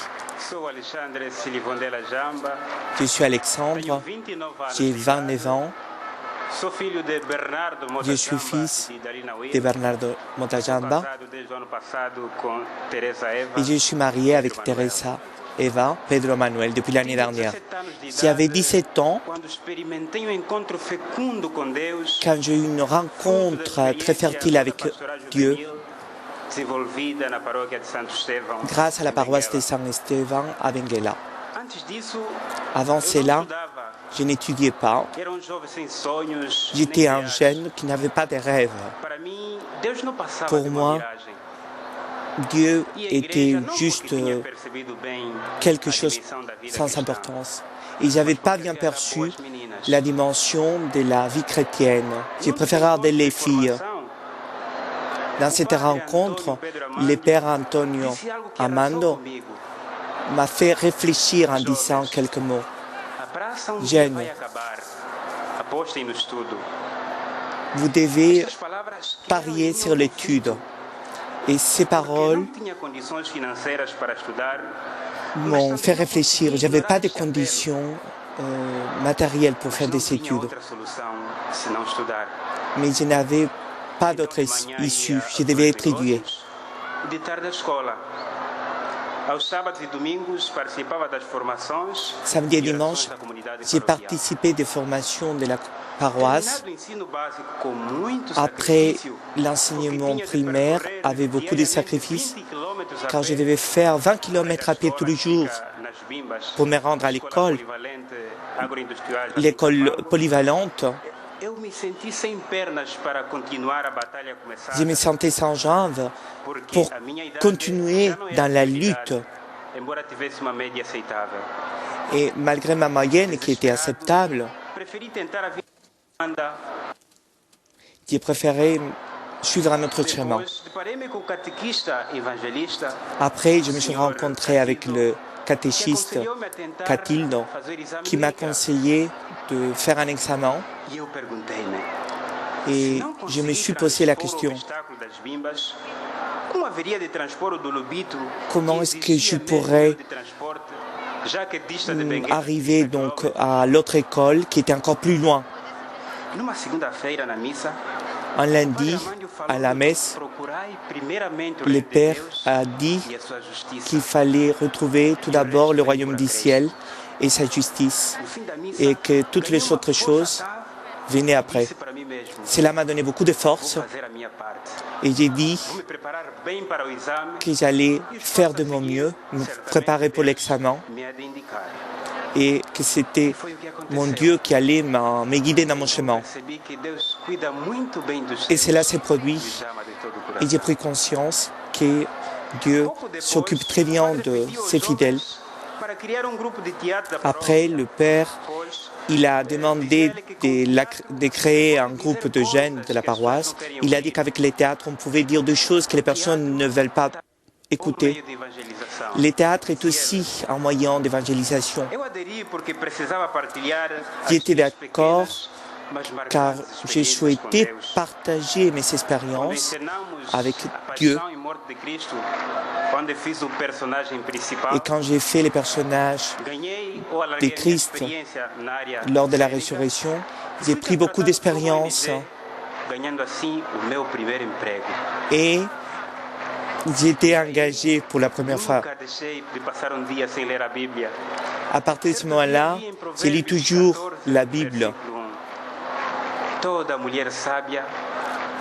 Je suis Alexandre, j'ai 29 ans, je suis fils de Bernardo Montajamba et je suis marié avec Teresa Eva Pedro Manuel depuis l'année dernière. J'avais 17 ans quand j'ai eu une rencontre très fertile avec Dieu grâce à la paroisse de San Esteban à Benguela. Avant cela, je n'étudiais pas. J'étais un jeune qui n'avait pas de rêve. Pour moi, Dieu était juste quelque chose sans importance. Et je n'avais pas bien perçu la dimension de la vie chrétienne. Je préférais regarder les filles. Dans cette rencontre, le père Antonio Amando m'a fait réfléchir en disant quelques mots. Jeune, vous devez parier sur l'étude. Et ces paroles m'ont fait réfléchir. Je n'avais pas de conditions matérielles pour faire des études. Mais je n'avais pas d'autre issue. Je devais étudier. Samedi et dimanche, j'ai participé des formations de la paroisse. Après l'enseignement primaire, avec beaucoup de sacrifices, car je devais faire 20 km à pied tous les jours pour me rendre à l'école polyvalente. Je me sentais sans jambes pour continuer dans la lutte. Et malgré ma moyenne qui était acceptable, j'ai préféré suivre un autre chemin. Après, je me suis rencontré avec le catéchiste Catildo qui m'a conseillé de faire un examen et je me suis posé la question: comment est-ce que je pourrais arriver donc à l'autre école qui était encore plus loin? Un lundi, à la messe, le Père a dit qu'il fallait retrouver tout d'abord le royaume du ciel et sa justice, et que toutes les autres choses venaient après. Cela m'a donné beaucoup de force, et j'ai dit que j'allais faire de mon mieux, me préparer pour l'examen, et que c'était mon Dieu qui allait me guider dans mon chemin. Et cela s'est produit, et j'ai pris conscience que Dieu s'occupe très bien de ses fidèles. Après, le Père il a demandé de créer un groupe de jeunes de la paroisse. Il a dit qu'avec les théâtres, on pouvait dire des choses que les personnes ne veulent pas écouter. Le théâtre est aussi un moyen d'évangélisation. J'étais d'accord car j'ai souhaité partager mes expériences avec Dieu. Et quand j'ai fait les personnages de Christ lors de la résurrection, j'ai pris beaucoup d'expérience et j'ai été engagé pour la première fois. À partir de ce moment-là, je lis toujours la Bible.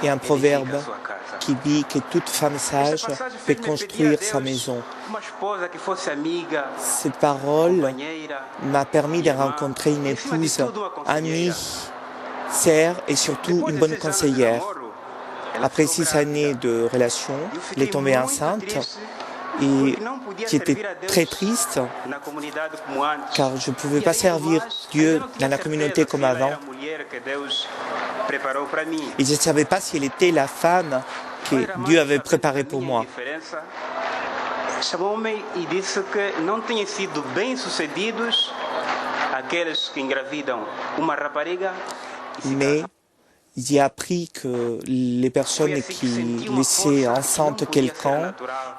Il y a un proverbe qui dit que toute femme sage peut construire sa maison. Cette parole m'a permis de rencontrer une épouse, amie, sœur et surtout une bonne conseillère. Après 6 années de relation, elle est tombée enceinte et j'étais très triste car je ne pouvais pas servir Dieu dans la communauté comme avant. Et je ne savais pas si elle était la femme que Dieu avait préparée pour moi. Mais j'ai appris que les personnes qui laissaient enceinte quelqu'un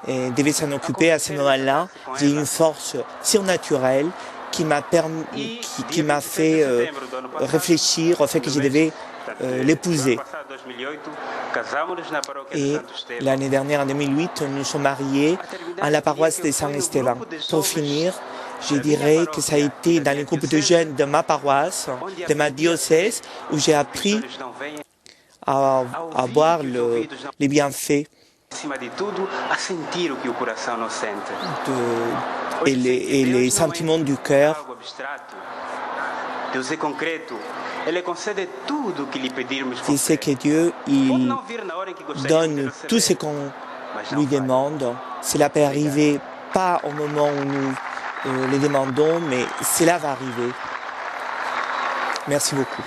devaient s'en occuper à ce moment-là. J'ai eu une force surnaturelle qui m'a fait réfléchir au fait que je devais l'épouser. Et l'année dernière, en 2008, nous sommes mariés à la paroisse de Saint-Esteban. Pour finir, je dirais que ça a été dans le groupe de jeunes de ma paroisse, de ma diocèse, où j'ai appris à voir les bienfaits et les sentiments du cœur. Je sais que Dieu, il donne tout ce qu'on lui demande. Cela peut arriver pas au moment où nous les demandons, mais cela va arriver. Merci beaucoup.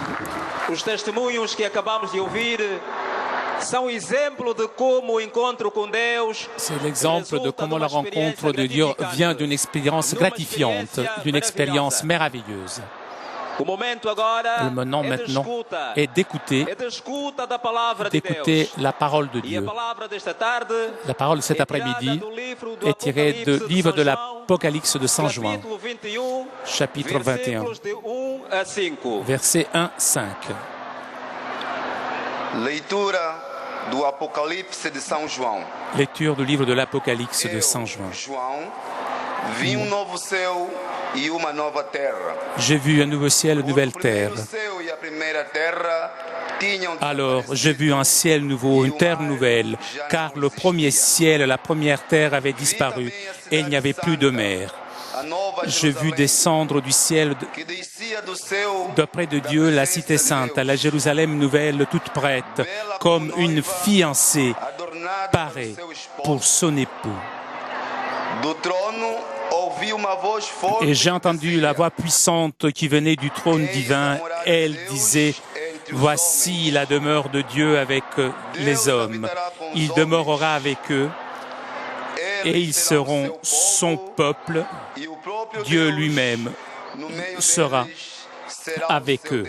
Os testemunhos que acabamos de ouvir são exemplo de como o encontro com Deus. C'est l'exemple de comment la rencontre de Dieu vient d'une expérience gratifiante, d'une expérience merveilleuse. Le moment maintenant est d'écouter la parole de Dieu. La parole de cet après-midi est tirée du livre de l'Apocalypse de Saint Jean, chapitre 21, versets 1-5. Lecture du livre de l'Apocalypse de Saint Jean. J'ai vu un nouveau ciel et une nouvelle terre. Alors j'ai vu un ciel nouveau, une terre nouvelle, car le premier ciel et la première terre avaient disparu et il n'y avait plus de mer. J'ai vu descendre du ciel d'auprès de Dieu la cité sainte, la Jérusalem nouvelle toute prête, comme une fiancée parée pour son époux. Et j'ai entendu la voix puissante qui venait du trône divin. Elle disait, « Voici la demeure de Dieu avec les hommes. Il demeurera avec eux et ils seront son peuple. Dieu lui-même sera avec eux.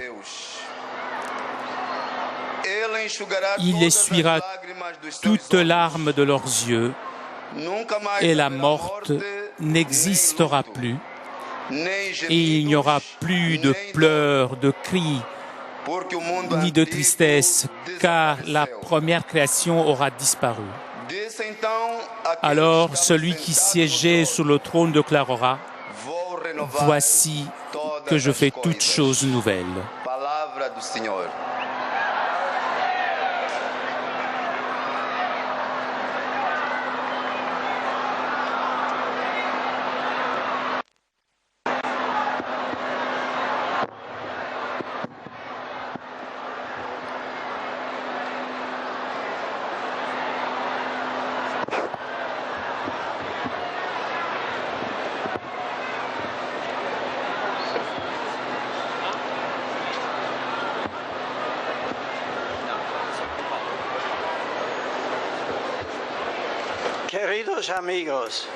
Il essuiera toutes larmes de leurs yeux et la morte n'existera plus, et il n'y aura plus de pleurs, de cris, ni de tristesse, car la première création aura disparu. Alors celui qui siégeait sur le trône déclarera, « Voici que je fais toutes choses nouvelles. »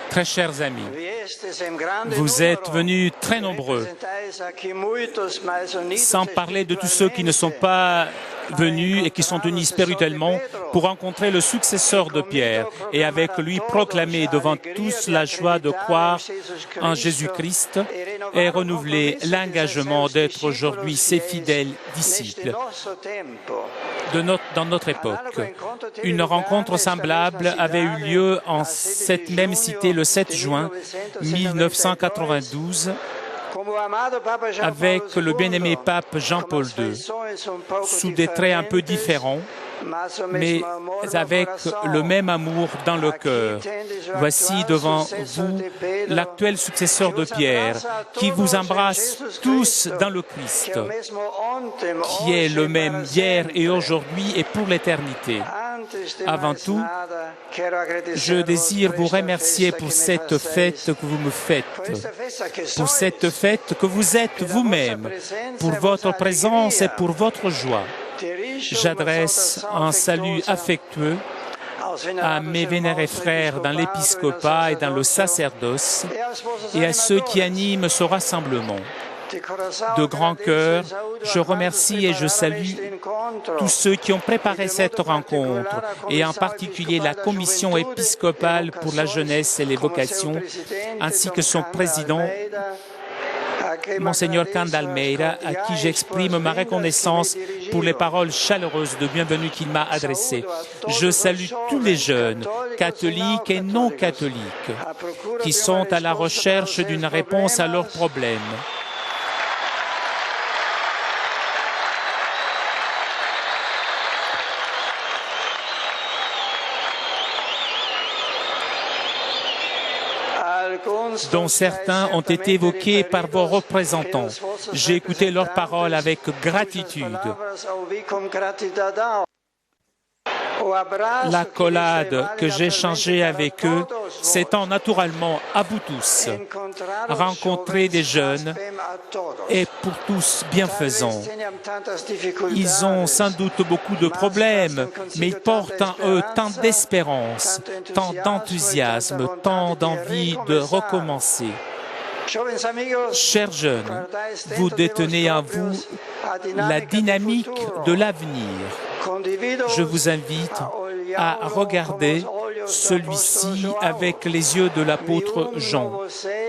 Très chers amis, vous êtes venus très nombreux, sans parler de tous ceux qui ne sont pas venus et qui sont unis spirituellement pour rencontrer le successeur de Pierre et avec lui proclamer devant tous la joie de croire en Jésus-Christ et renouveler l'engagement d'être aujourd'hui ses fidèles disciples. Dans notre époque, une rencontre semblable avait eu lieu en cette même cité le 7 juin 1992 avec le bien-aimé pape Jean-Paul II, sous des traits un peu différents, mais avec le même amour dans le cœur. Voici devant vous l'actuel successeur de Pierre, qui vous embrasse tous dans le Christ, qui est le même hier et aujourd'hui et pour l'éternité. Avant tout, je désire vous remercier pour cette fête que vous me faites, pour cette fête que vous êtes vous-même, pour votre présence et pour votre joie. J'adresse un salut affectueux à mes vénérés frères dans l'épiscopat et dans le sacerdoce et à ceux qui animent ce rassemblement. De grand cœur, je remercie et je salue tous ceux qui ont préparé cette rencontre et en particulier la commission épiscopale pour la jeunesse et les vocations ainsi que son président, Monseigneur Candalmeira, à qui j'exprime ma reconnaissance pour les paroles chaleureuses de bienvenue qu'il m'a adressées. Je salue tous les jeunes, catholiques et non catholiques, qui sont à la recherche d'une réponse à leurs problèmes. dont certains ont été évoqués par vos représentants. J'ai écouté leurs paroles avec gratitude. L'accolade que j'ai échangée avec eux s'étend naturellement à vous tous. Rencontrer des jeunes est pour tous bienfaisant. Ils ont sans doute beaucoup de problèmes, mais ils portent en eux tant d'espérance, tant d'enthousiasme, tant d'envie de recommencer. Chers jeunes, vous détenez en vous la dynamique de l'avenir. Je vous invite à regarder celui-ci avec les yeux de l'apôtre Jean.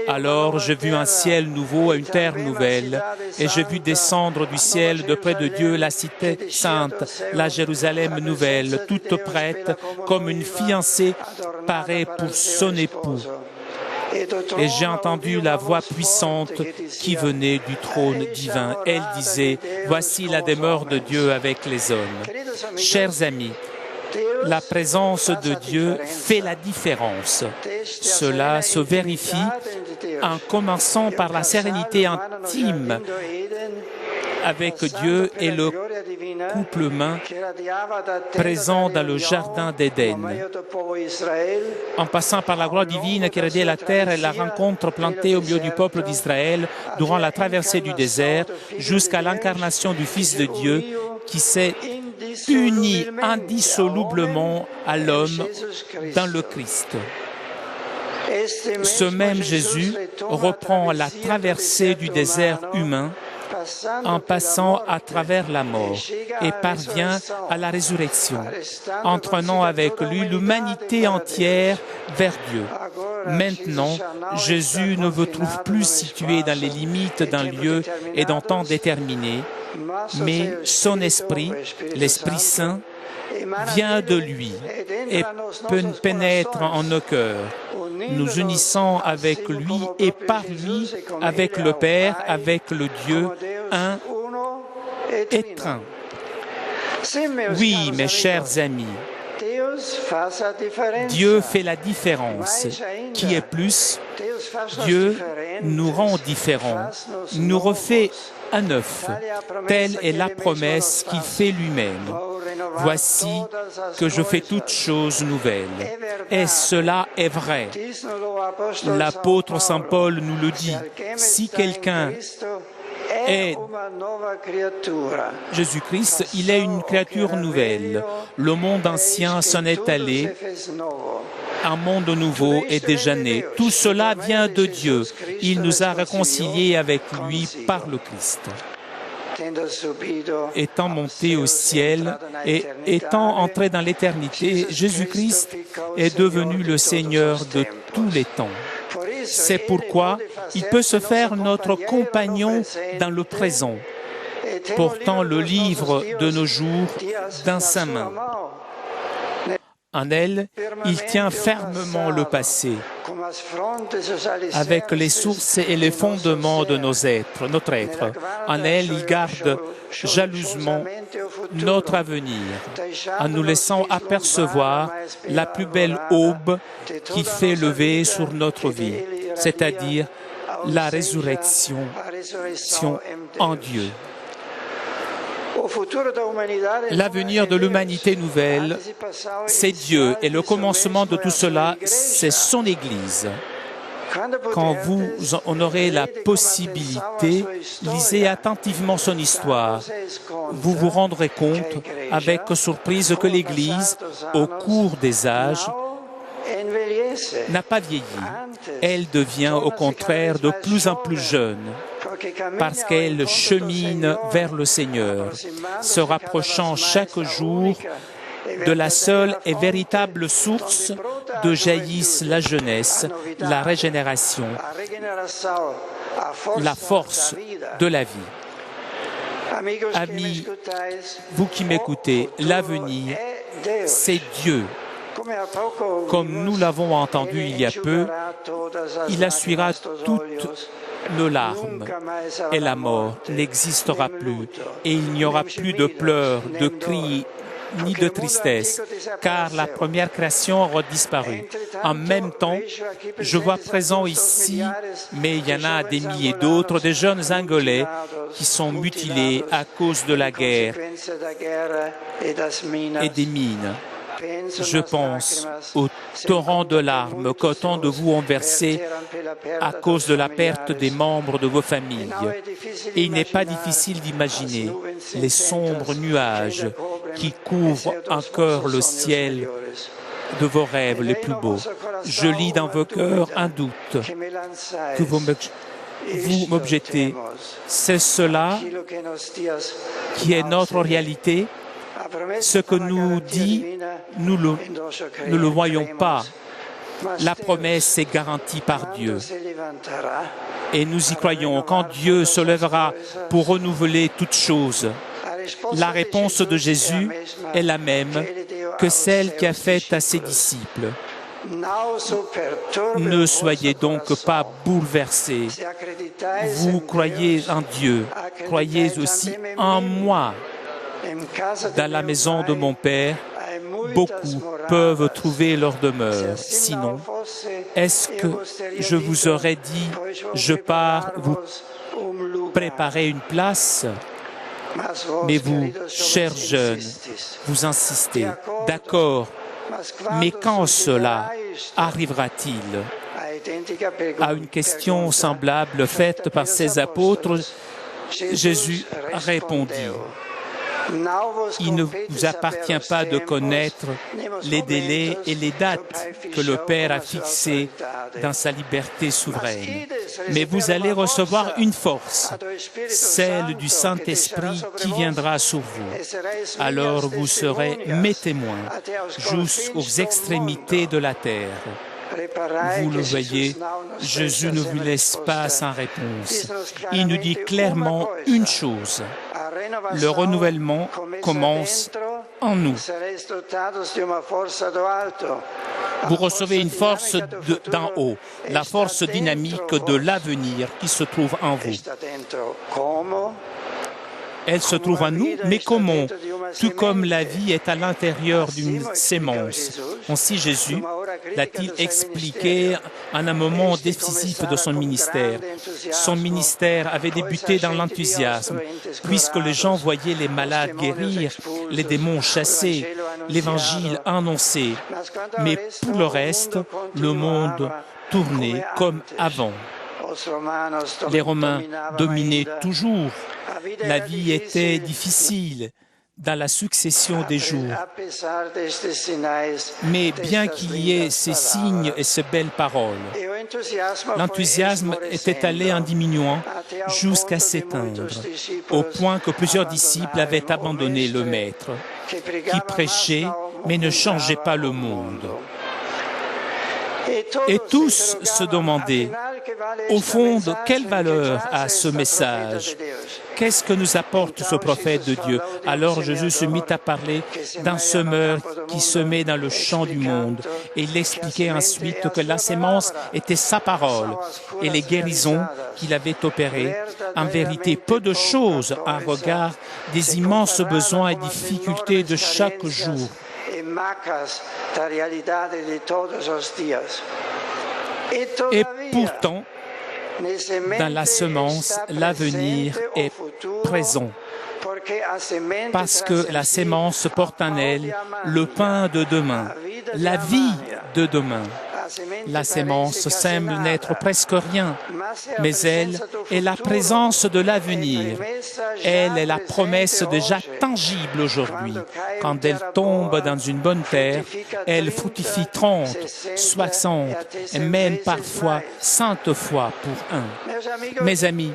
Alors j'ai vu un ciel nouveau et une terre nouvelle, et j'ai vu descendre du ciel de près de Dieu la cité sainte, la Jérusalem nouvelle, toute prête, comme une fiancée parée pour son époux. Et j'ai entendu la voix puissante qui venait du trône divin. Elle disait, « Voici la demeure de Dieu avec les hommes. » Chers amis, la présence de Dieu fait la différence. Cela se vérifie en commençant par la sérénité intime avec Dieu et le couplement présent dans le jardin d'Éden, en passant par la gloire divine qui radiait la terre et la rencontre plantée au milieu du peuple d'Israël durant la traversée du désert, jusqu'à l'incarnation du Fils de Dieu qui s'est uni indissolublement à l'homme dans le Christ. Ce même Jésus reprend la traversée du désert humain en passant à travers la mort et parvient à la résurrection, entraînant avec lui l'humanité entière vers Dieu. Maintenant, Jésus ne vous trouve plus situé dans les limites d'un lieu et d'un temps déterminé, mais son esprit, l'Esprit Saint, vient de lui et pénètre en nos cœurs, nous unissant avec lui et par lui, avec le Père, avec le Dieu un et un. Oui, mes chers amis, Dieu fait la différence. Qui est plus? Dieu nous rend différents, nous refait à neuf. Telle est la promesse qu'il fait lui-même. Voici que je fais toutes choses nouvelles. Et cela est vrai. L'apôtre Saint Paul nous le dit. Si quelqu'un est Jésus-Christ, il est une créature nouvelle. Le monde ancien s'en est allé Un monde nouveau est déjà né. Tout cela vient de Dieu. Il nous a réconciliés avec lui par le Christ. Étant monté au ciel et étant entré dans l'éternité, Jésus-Christ est devenu le Seigneur de tous les temps. C'est pourquoi il peut se faire notre compagnon dans le présent, portant le livre de nos jours dans sa main. En elle, il tient fermement le passé, avec les sources et les fondements de notre être. En elle, il garde jalousement notre avenir, en nous laissant apercevoir la plus belle aube qui fait lever sur notre vie, c'est-à-dire la résurrection en Dieu. L'avenir de l'humanité nouvelle, c'est Dieu, et le commencement de tout cela, c'est son Église. Quand vous en aurez la possibilité, lisez attentivement son histoire. Vous vous rendrez compte avec surprise que l'Église, au cours des âges, n'a pas vieilli. Elle devient au contraire de plus en plus jeune, parce qu'elle chemine vers le Seigneur, se rapprochant chaque jour de la seule et véritable source de jaillisse la jeunesse, la régénération, la force de la vie. Amis, vous qui m'écoutez, l'avenir, c'est Dieu. Comme nous l'avons entendu il y a peu, il essuiera toutes nos larmes et la mort n'existera plus et il n'y aura plus de pleurs, de cris ni de tristesse, car la première création aura disparu. En même temps, je vois présent ici, mais il y en a des milliers d'autres, des jeunes Angolais qui sont mutilés à cause de la guerre et des mines. Je pense au torrent de larmes qu'autant de vous ont versé à cause de la perte des membres de vos familles. Et il n'est pas difficile d'imaginer les sombres nuages qui couvrent encore le ciel de vos rêves les plus beaux. Je lis dans vos cœurs un doute que vous m'objetez. C'est cela qui est notre réalité. Ce que nous dit, nous ne le voyons pas. La promesse est garantie par Dieu. Et nous y croyons. Quand Dieu se lèvera pour renouveler toutes choses, la réponse de Jésus est la même que celle qu'il a faite à ses disciples. Ne soyez donc pas bouleversés. Vous croyez en Dieu, croyez aussi en moi. Dans la maison de mon Père, beaucoup peuvent trouver leur demeure. Sinon, est-ce que je vous aurais dit, je pars vous préparer une place? Mais vous, chers jeunes, vous insistez. D'accord, mais quand cela arrivera-t-il? À une question semblable faite par ses apôtres, Jésus répondit: il ne vous appartient pas de connaître les délais et les dates que le Père a fixées dans sa liberté souveraine. Mais vous allez recevoir une force, celle du Saint-Esprit qui viendra sur vous. Alors vous serez mes témoins jusqu'aux extrémités de la terre. Vous le voyez, Jésus ne vous laisse pas sans réponse. Il nous dit clairement une chose: le renouvellement commence en nous. Vous recevez une force d'en haut, la force dynamique de l'avenir qui se trouve en vous. Elle se trouve en nous, mais comment? Tout comme la vie est à l'intérieur d'une sémence. Ainsi Jésus l'a-t-il expliqué en un moment décisif de son ministère. Son ministère avait débuté dans l'enthousiasme, puisque les gens voyaient les malades guérir, les démons chassés, l'Évangile annoncé. Mais pour le reste, le monde tournait comme avant. Les Romains dominaient toujours. La vie était difficile. dans la succession des jours. Mais bien qu'il y ait ces signes et ces belles paroles, l'enthousiasme était allé en diminuant jusqu'à s'éteindre, au point que plusieurs disciples avaient abandonné le Maître, qui prêchait mais ne changeait pas le monde. Et tous se demandaient, au fond, de quelle valeur a ce message? Qu'est-ce que nous apporte ce prophète de Dieu? Alors Jésus se mit à parler d'un semeur qui semait dans le champ du monde. Et il expliquait ensuite que la sémence était sa parole et les guérisons qu'il avait opérées, en vérité peu de choses en regard des immenses besoins et difficultés de chaque jour. Et pourtant, dans la semence, l'avenir est présent, parce que la sémence porte en elle le pain de demain, la vie de demain. La sémence semble n'être presque rien, mais elle est la présence de l'avenir. Elle est la promesse déjà tangible aujourd'hui. Quand elle tombe dans une bonne terre, elle fructifie 30, 60 et même parfois 100 fois pour un. Mes amis,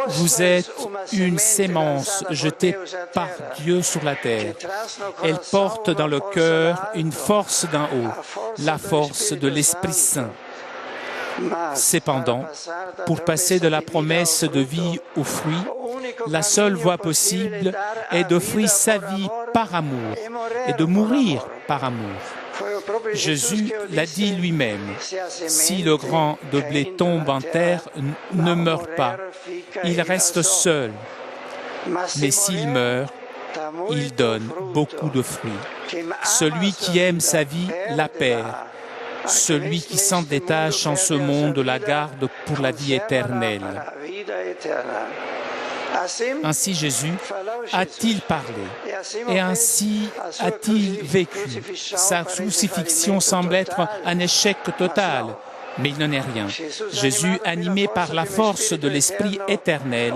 vous êtes une sémence jetée par Dieu sur la terre. Elle porte dans le cœur une force d'en haut, la force de l'Esprit Saint. Cependant, pour passer de la promesse de vie au fruit, la seule voie possible est d'offrir sa vie par amour et de mourir par amour. Jésus l'a dit lui-même, « Si le grain de blé tombe en terre, ne meurt pas, il reste seul. Mais s'il meurt, il donne beaucoup de fruits. Celui qui aime sa vie la perd. Celui qui s'en détache en ce monde la garde pour la vie éternelle. » Ainsi Jésus a-t-il parlé et ainsi a-t-il vécu. Sa crucifixion semble être un échec total, mais il n'en est rien. Jésus, animé par la force de l'Esprit éternel,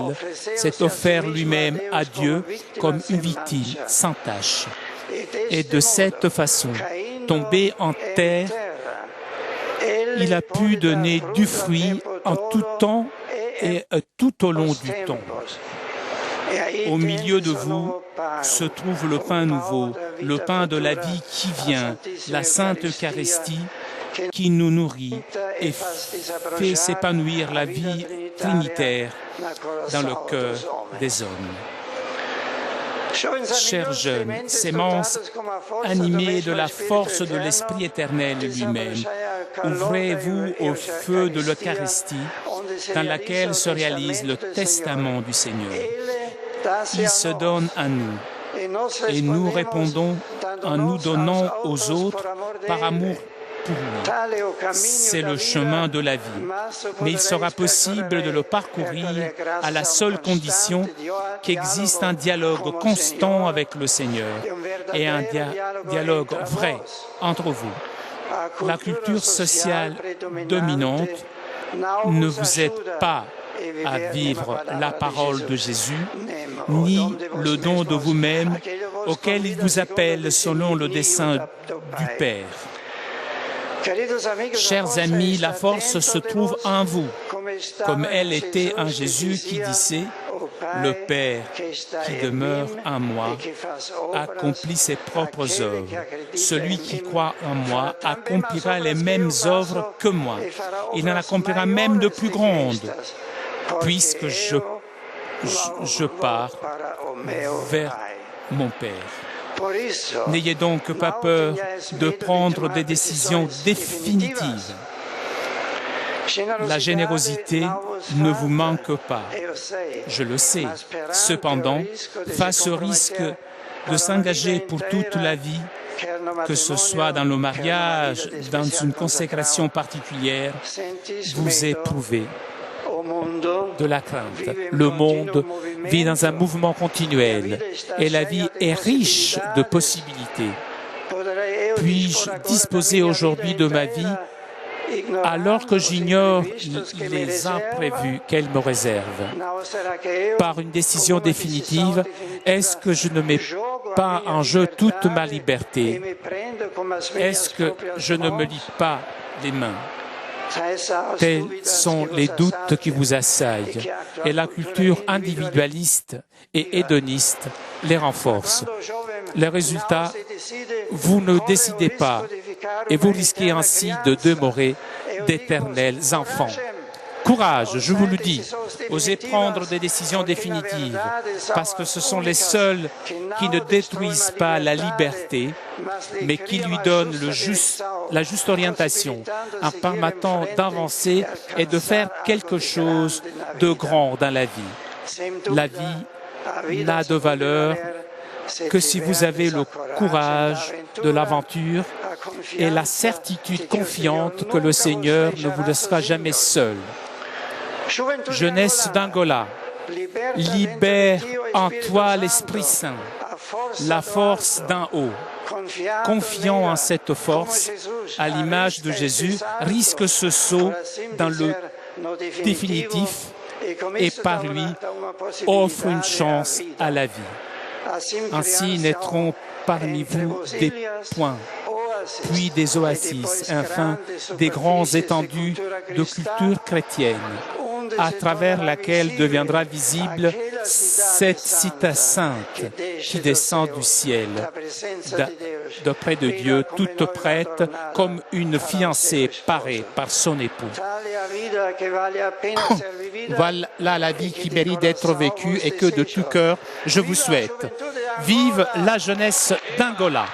s'est offert lui-même à Dieu comme une victime sans tache. Et de cette façon, tombé en terre, il a pu donner du fruit en tout temps et tout au long du temps. Au milieu de vous se trouve le pain nouveau, le pain de la vie qui vient, la Sainte Eucharistie qui nous nourrit et fait s'épanouir la vie trinitaire dans le cœur des hommes. Chers jeunes, sémences animées de la force de l'Esprit éternel lui-même, ouvrez-vous au feu de l'Eucharistie dans laquelle se réalise le testament du Seigneur. Il se donne à nous et nous répondons en nous donnant aux autres par amour pour lui. C'est le chemin de la vie, mais il sera possible de le parcourir à la seule condition qu'existe un dialogue constant avec le Seigneur et un dialogue vrai entre vous. La culture sociale dominante ne vous aide pas à vivre la parole de Jésus, ni le don de vous-même auquel il vous appelle selon le dessein du Père. Chers amis, la force se trouve en vous, comme elle était en Jésus qui disait « Le Père qui demeure en moi accomplit ses propres œuvres. Celui qui croit en moi accomplira les mêmes œuvres que moi. Il en accomplira même de plus grandes, puisque je pars vers mon Père. » N'ayez donc pas peur de prendre des décisions définitives. La générosité ne vous manque pas, je le sais. Cependant, face au risque de s'engager pour toute la vie, que ce soit dans le mariage, dans une consécration particulière, vous éprouvez de la crainte. Le monde vit dans un mouvement continuel et la vie est riche de possibilités. Puis-je disposer aujourd'hui de ma vie alors que j'ignore les imprévus qu'elle me réserve. Par une décision définitive, est-ce que je ne mets pas en jeu toute ma liberté? Est-ce que je ne me lie pas les mains? Tels sont les doutes qui vous assaillent, et la culture individualiste et hédoniste les renforce. Le résultat, vous ne décidez pas et vous risquez ainsi de demeurer d'éternels enfants. Courage, je vous le dis, osez prendre des décisions définitives, parce que ce sont les seuls qui ne détruisent pas la liberté, mais qui lui donnent la juste orientation, en permettant d'avancer et de faire quelque chose de grand dans la vie. La vie n'a de valeur que si vous avez le courage de l'aventure et la certitude confiante que le Seigneur ne vous laissera jamais seul. Jeunesse d'Angola, libère en toi l'Esprit Saint, la force d'en haut. Confiant en cette force, à l'image de Jésus, risque ce saut dans le définitif et par lui offre une chance à la vie. Ainsi naîtront parmi vous des points, puis des oasis, enfin des grands étendues de culture chrétienne, à travers laquelle deviendra visible cette cité sainte qui descend du ciel, d'auprès de Dieu, toute prête comme une fiancée parée par son époux. Voilà la vie qui mérite d'être vécue et que de tout cœur je vous souhaite. Vive la jeunesse d'Angola!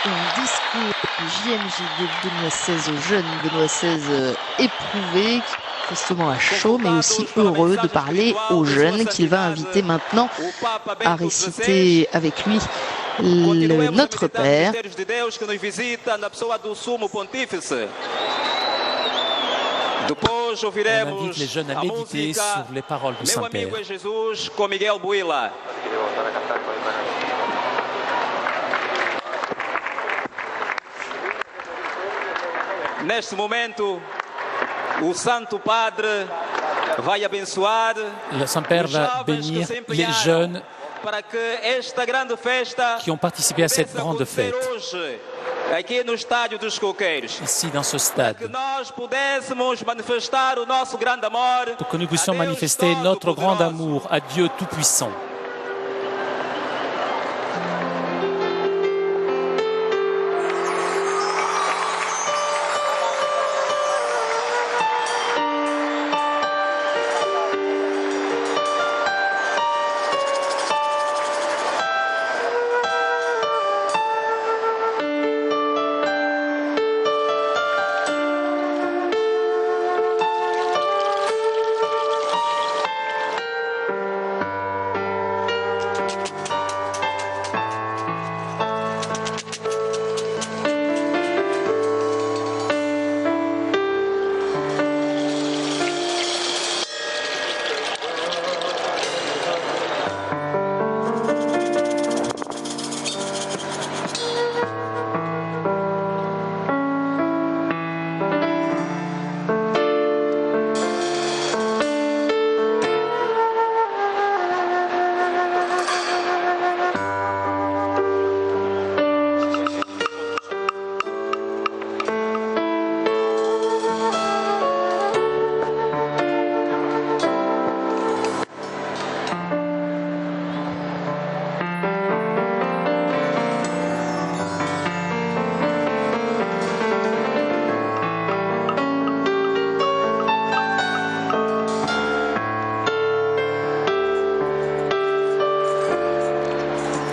Un discours du JMJ de Benoît XVI aux jeunes Benoît XVI éprouvés, justement à chaud, mais aussi heureux de parler aux jeunes qu'il va inviter maintenant à réciter avec lui Notre Père. On invite les jeunes à méditer sur les paroles du Saint-Père. Neste momento, o Santo Padre vai abençoar le Saint-Père va bénir les jeunes qui ont participé à cette grande fête, ici dans ce stade, pour que nous puissions manifester notre grand amour à Dieu Tout-Puissant.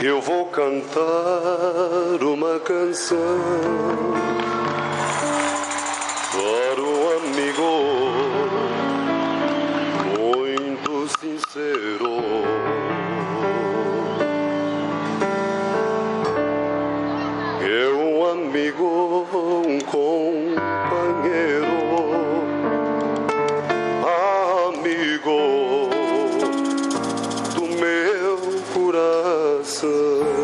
Eu vou cantar uma canção para um amigo muito sincero. É um amigo, um companheiro, amigo do meu coração.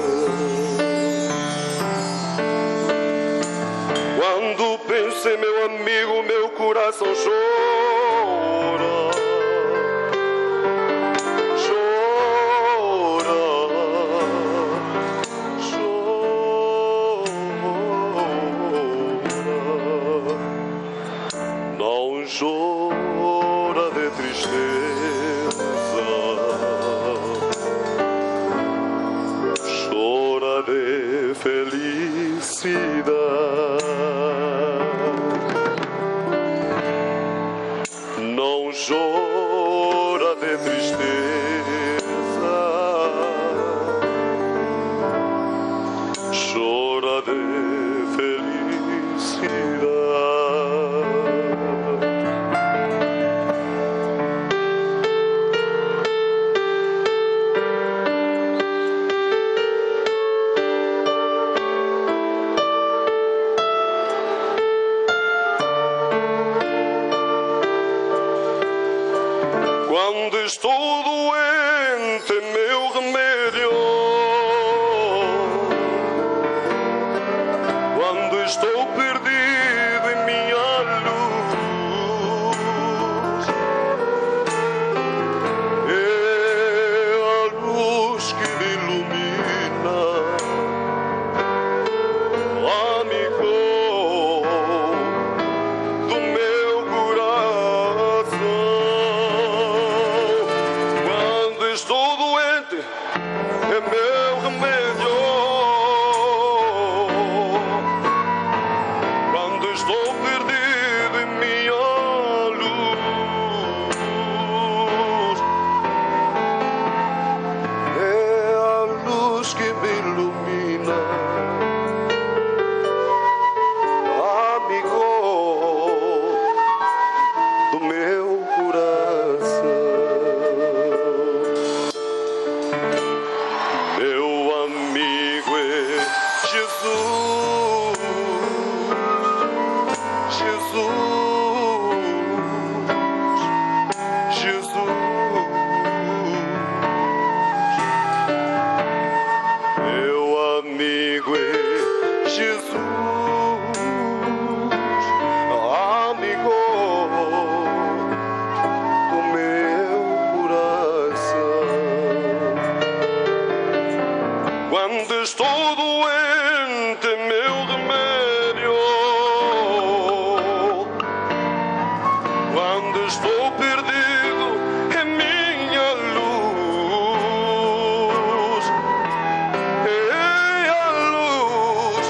Quando estou doente, meu remédio. Quando estou perdido em minha luz, é a luz que me ilumina, amigo do meu coração. Quando estou doente, é meu remédio. Quando estou perdido em minha luz, é a luz que me ilumina, amigo do meu coração. Meu amigo é Jesus, Jesus, Jesus. Meu amigo é Jesus, amigo do meu coração. Quando estou doente, meu remédio. Quando estou perdido em minha luz, é a luz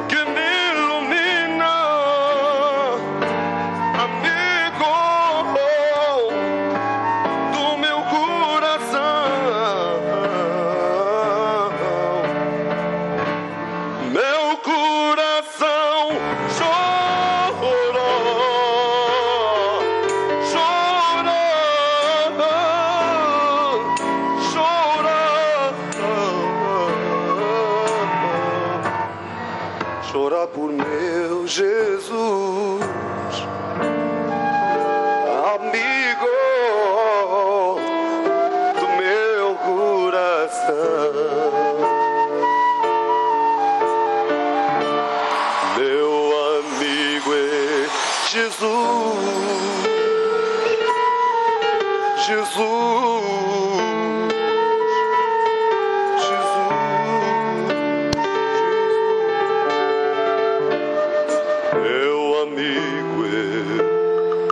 que me ilumina, amigo do meu coração. Meu coração chora, chora, chora, chora por meu Jesus, amigo do meu coração. Meu amigo é Jesus, Jesus, Jesus. Meu amigo é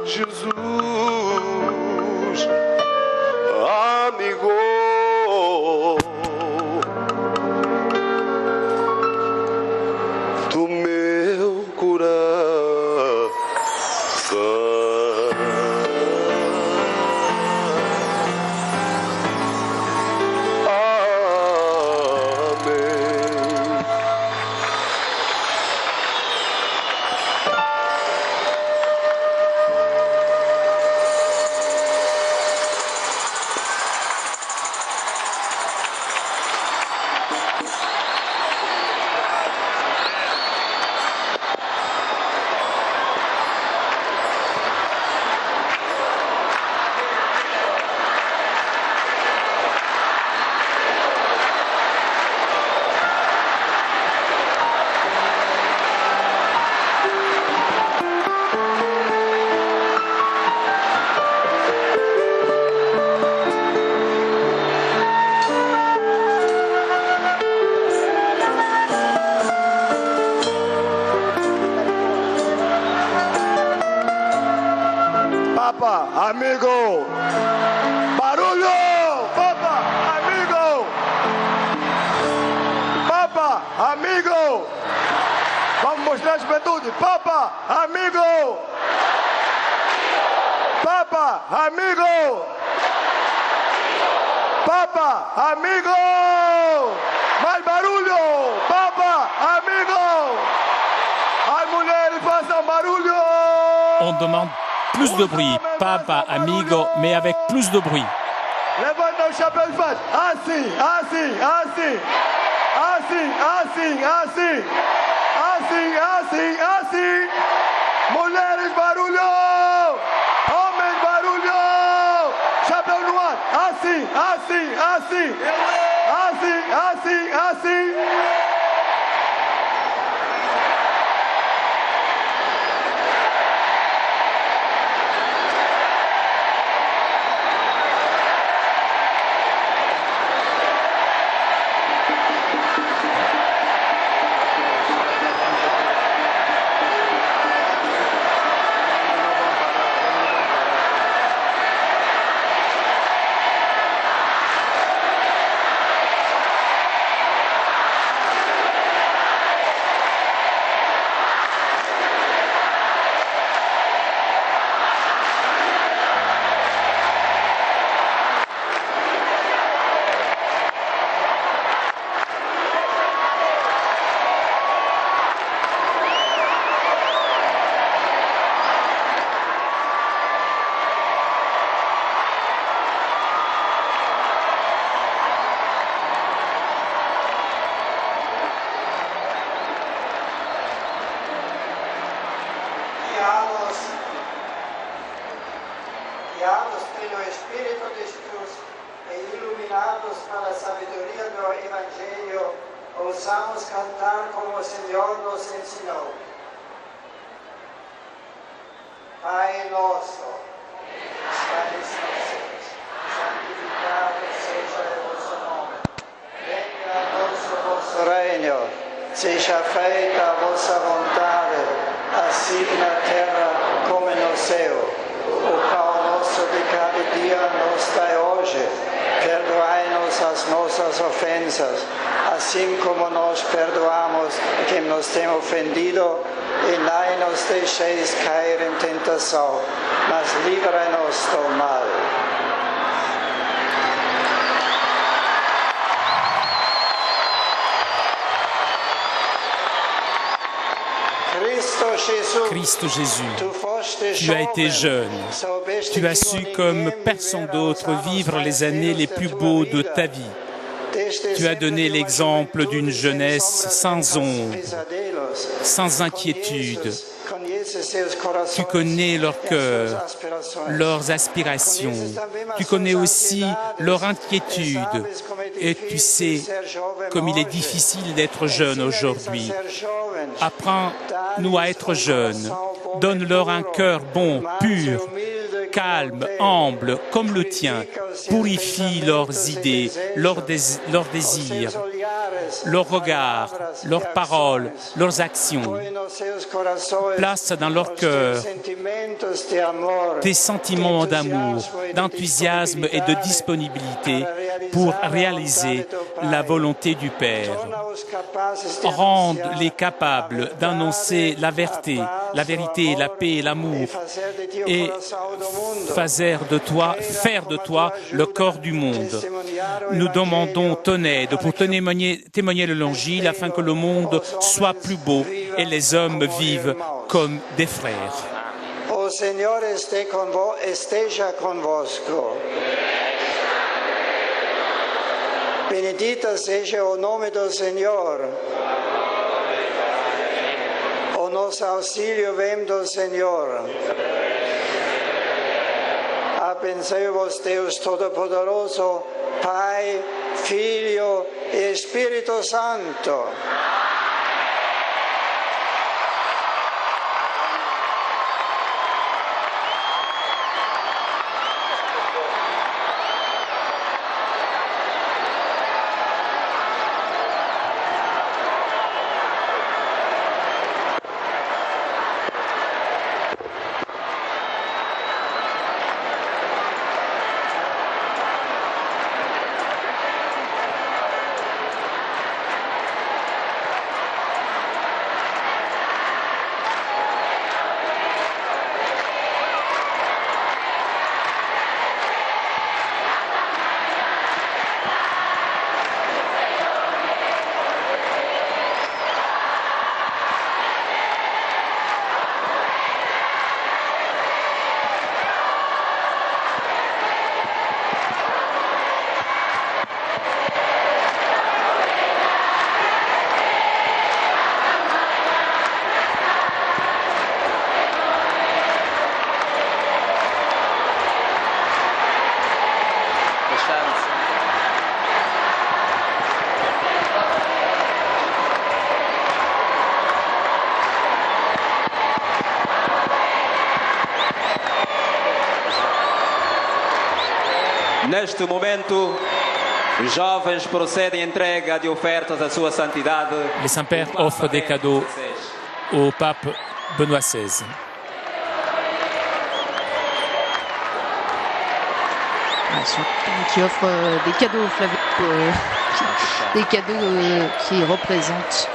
Jesus, amigo do meu Papa, amigo. Barulho! Papa, amigo. Papa, amigo. Vamos mostrar a juventude. Papa, amigo. Papa, amigo. Papa, amigo. Mais barulho. Papa, amigo. As mulheres façam barulho. On demande plus de bruit. Papa, amigo, mais avec plus de bruit. Levanta o chapéu e faz assim, assim, assim. Assim, assim, assim. Assim, assim, assim. Mulheres, barulho. Homens, barulho. everyone. Assim, assim, assim. Assim, assim, assim. guiados pelo Espírito de Deus e iluminados pela sabedoria do Evangelho, ousamos cantar como o Senhor nos ensinou. Pai nosso, que estais nos céus, santificado seja o vosso nome. Venha a nós o vosso reino, seja feita a vossa vontade, assim na terra como no céu. O pão nosso de cada dia nos dai hoje. Perdoai-nos as nossas ofensas, assim como nós perdoamos quem nos tem ofendido, e não nos deixeis cair em tentação, mas livrai-nos do mal. Christ Jésus, tu as été jeune, tu as su comme personne d'autre vivre les années les plus beaux de ta vie. Tu as donné l'exemple d'une jeunesse sans ombre, sans inquiétude. Tu connais leur cœur, leurs aspirations. Tu connais aussi leur inquiétude. Et tu sais comme il est difficile d'être jeune aujourd'hui. Apprends-nous à être jeunes. Donne-leur un cœur bon, pur, calme, humble, comme le tien. Purifie leurs idées, leurs désirs, leurs regards, leurs paroles, leurs actions. Place dans leur cœur des sentiments d'amour, d'enthousiasme et de disponibilité pour réaliser la volonté du Père. Rende-les capables d'annoncer la vérité, la paix et l'amour et faire de toi le corps du monde. Nous demandons ton aide pour témoigner de l'Évangile afin que le monde soit plus beau et les hommes vivent comme des frères. O Senhor esteja convosco. Benedito seja o nome do Senhor. O nosso auxílio vem do Senhor. Abençoe-vos Deus Todo-Poderoso, Pai, Filho e Espírito Santo. Neste momento, os jovens procedem à entrega de ofertas à sua santidade. Les saints-pères offrent des cadeaux au pape Benoît XVI. Qui offre des cadeaux, Flavio, des cadeaux qui représentent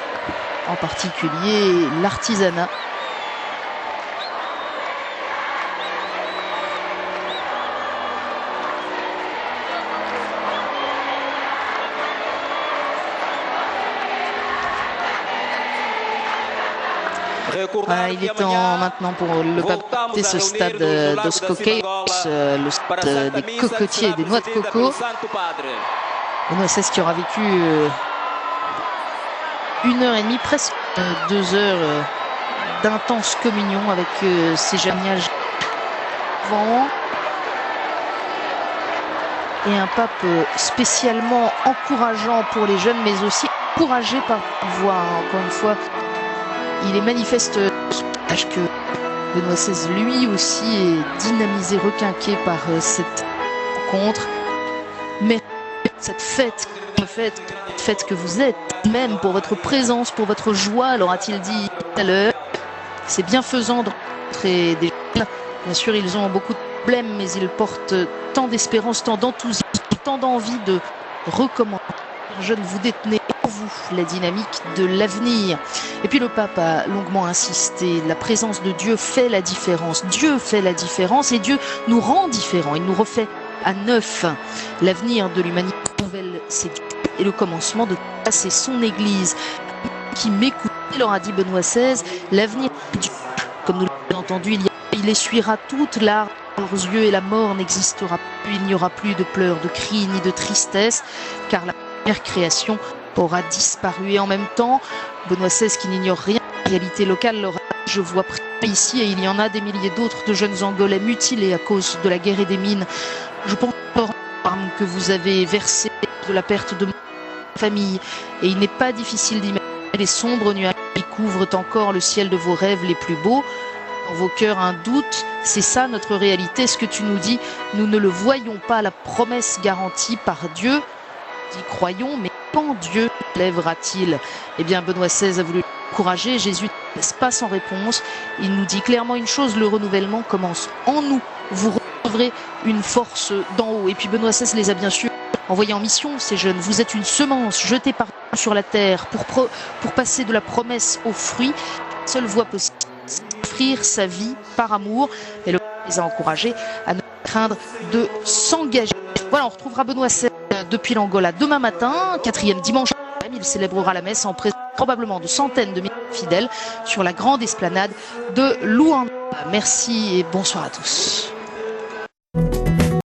en particulier l'artisanat. Il est temps maintenant pour le pape de ce stade dos Coqueiros, le stade des cocotiers et des noix de coco. Benoît XVI qui aura vécu 1h30, presque 2 heures d'intense communion avec ces géniages vents. Et un pape spécialement encourageant pour les jeunes, mais aussi encouragé par la voix. Encore une fois, il est manifeste que Benoît XVI, lui aussi, est dynamisé, requinqué par cette rencontre. Mais cette fête que vous êtes, même pour votre présence, pour votre joie, l'aura-t-il dit tout à l'heure, c'est bienfaisant de rencontrer des jeunes. Bien sûr, ils ont beaucoup de problèmes, mais ils portent tant d'espérance, tant d'enthousiasme, tant d'envie de recommencer. Jeunes, vous détenez en vous la dynamique de l'avenir. Et puis le pape a longuement insisté, la présence de Dieu fait la différence. Dieu fait la différence et Dieu nous rend différents. Il nous refait à neuf. L'avenir de l'humanité nouvelle, c'est Dieu. Et le commencement de ça, c'est son Église. Qui m'écoute, leur a dit Benoît XVI, l'avenir de Dieu, comme nous l'avons entendu, il essuiera toute larmes dans leurs yeux et la mort n'existera plus. Il n'y aura plus de pleurs, de cris ni de tristesse, car la première création aura disparu. Et en même temps, Benoît XVI, qui n'ignore rien de la réalité locale, leur a dit, je vois ici, et il y en a des milliers d'autres de jeunes Angolais mutilés à cause de la guerre et des mines. Je pense aux larmes que vous avez versées de la perte de ma famille, et il n'est pas difficile d'imaginer les sombres nuages qui couvrent encore le ciel de vos rêves les plus beaux. Dans vos cœurs un doute, c'est ça notre réalité, ce que tu nous dis, nous ne le voyons pas, la promesse garantie par Dieu. Nous y croyons, mais quand Dieu lèvera-t-il? Eh bien, Benoît XVI a voulu l'encourager, Jésus ne laisse pas sans réponse. Il nous dit clairement une chose, le renouvellement commence en nous. Vous recevrez une force d'en haut. Et puis Benoît XVI les a bien sûr envoyés en mission, ces jeunes. Vous êtes une semence jetée par Dieu sur la terre pour passer de la promesse au fruit. La seule voie possible, c'est d'offrir sa vie par amour. Et le les a encouragés à ne pas craindre de s'engager. Voilà, on retrouvera Benoît XVI depuis l'Angola demain matin, 4e dimanche. Il célébrera la messe en présence probablement de centaines de milliers de fidèles sur la grande esplanade de Luanda. Merci et bonsoir à tous.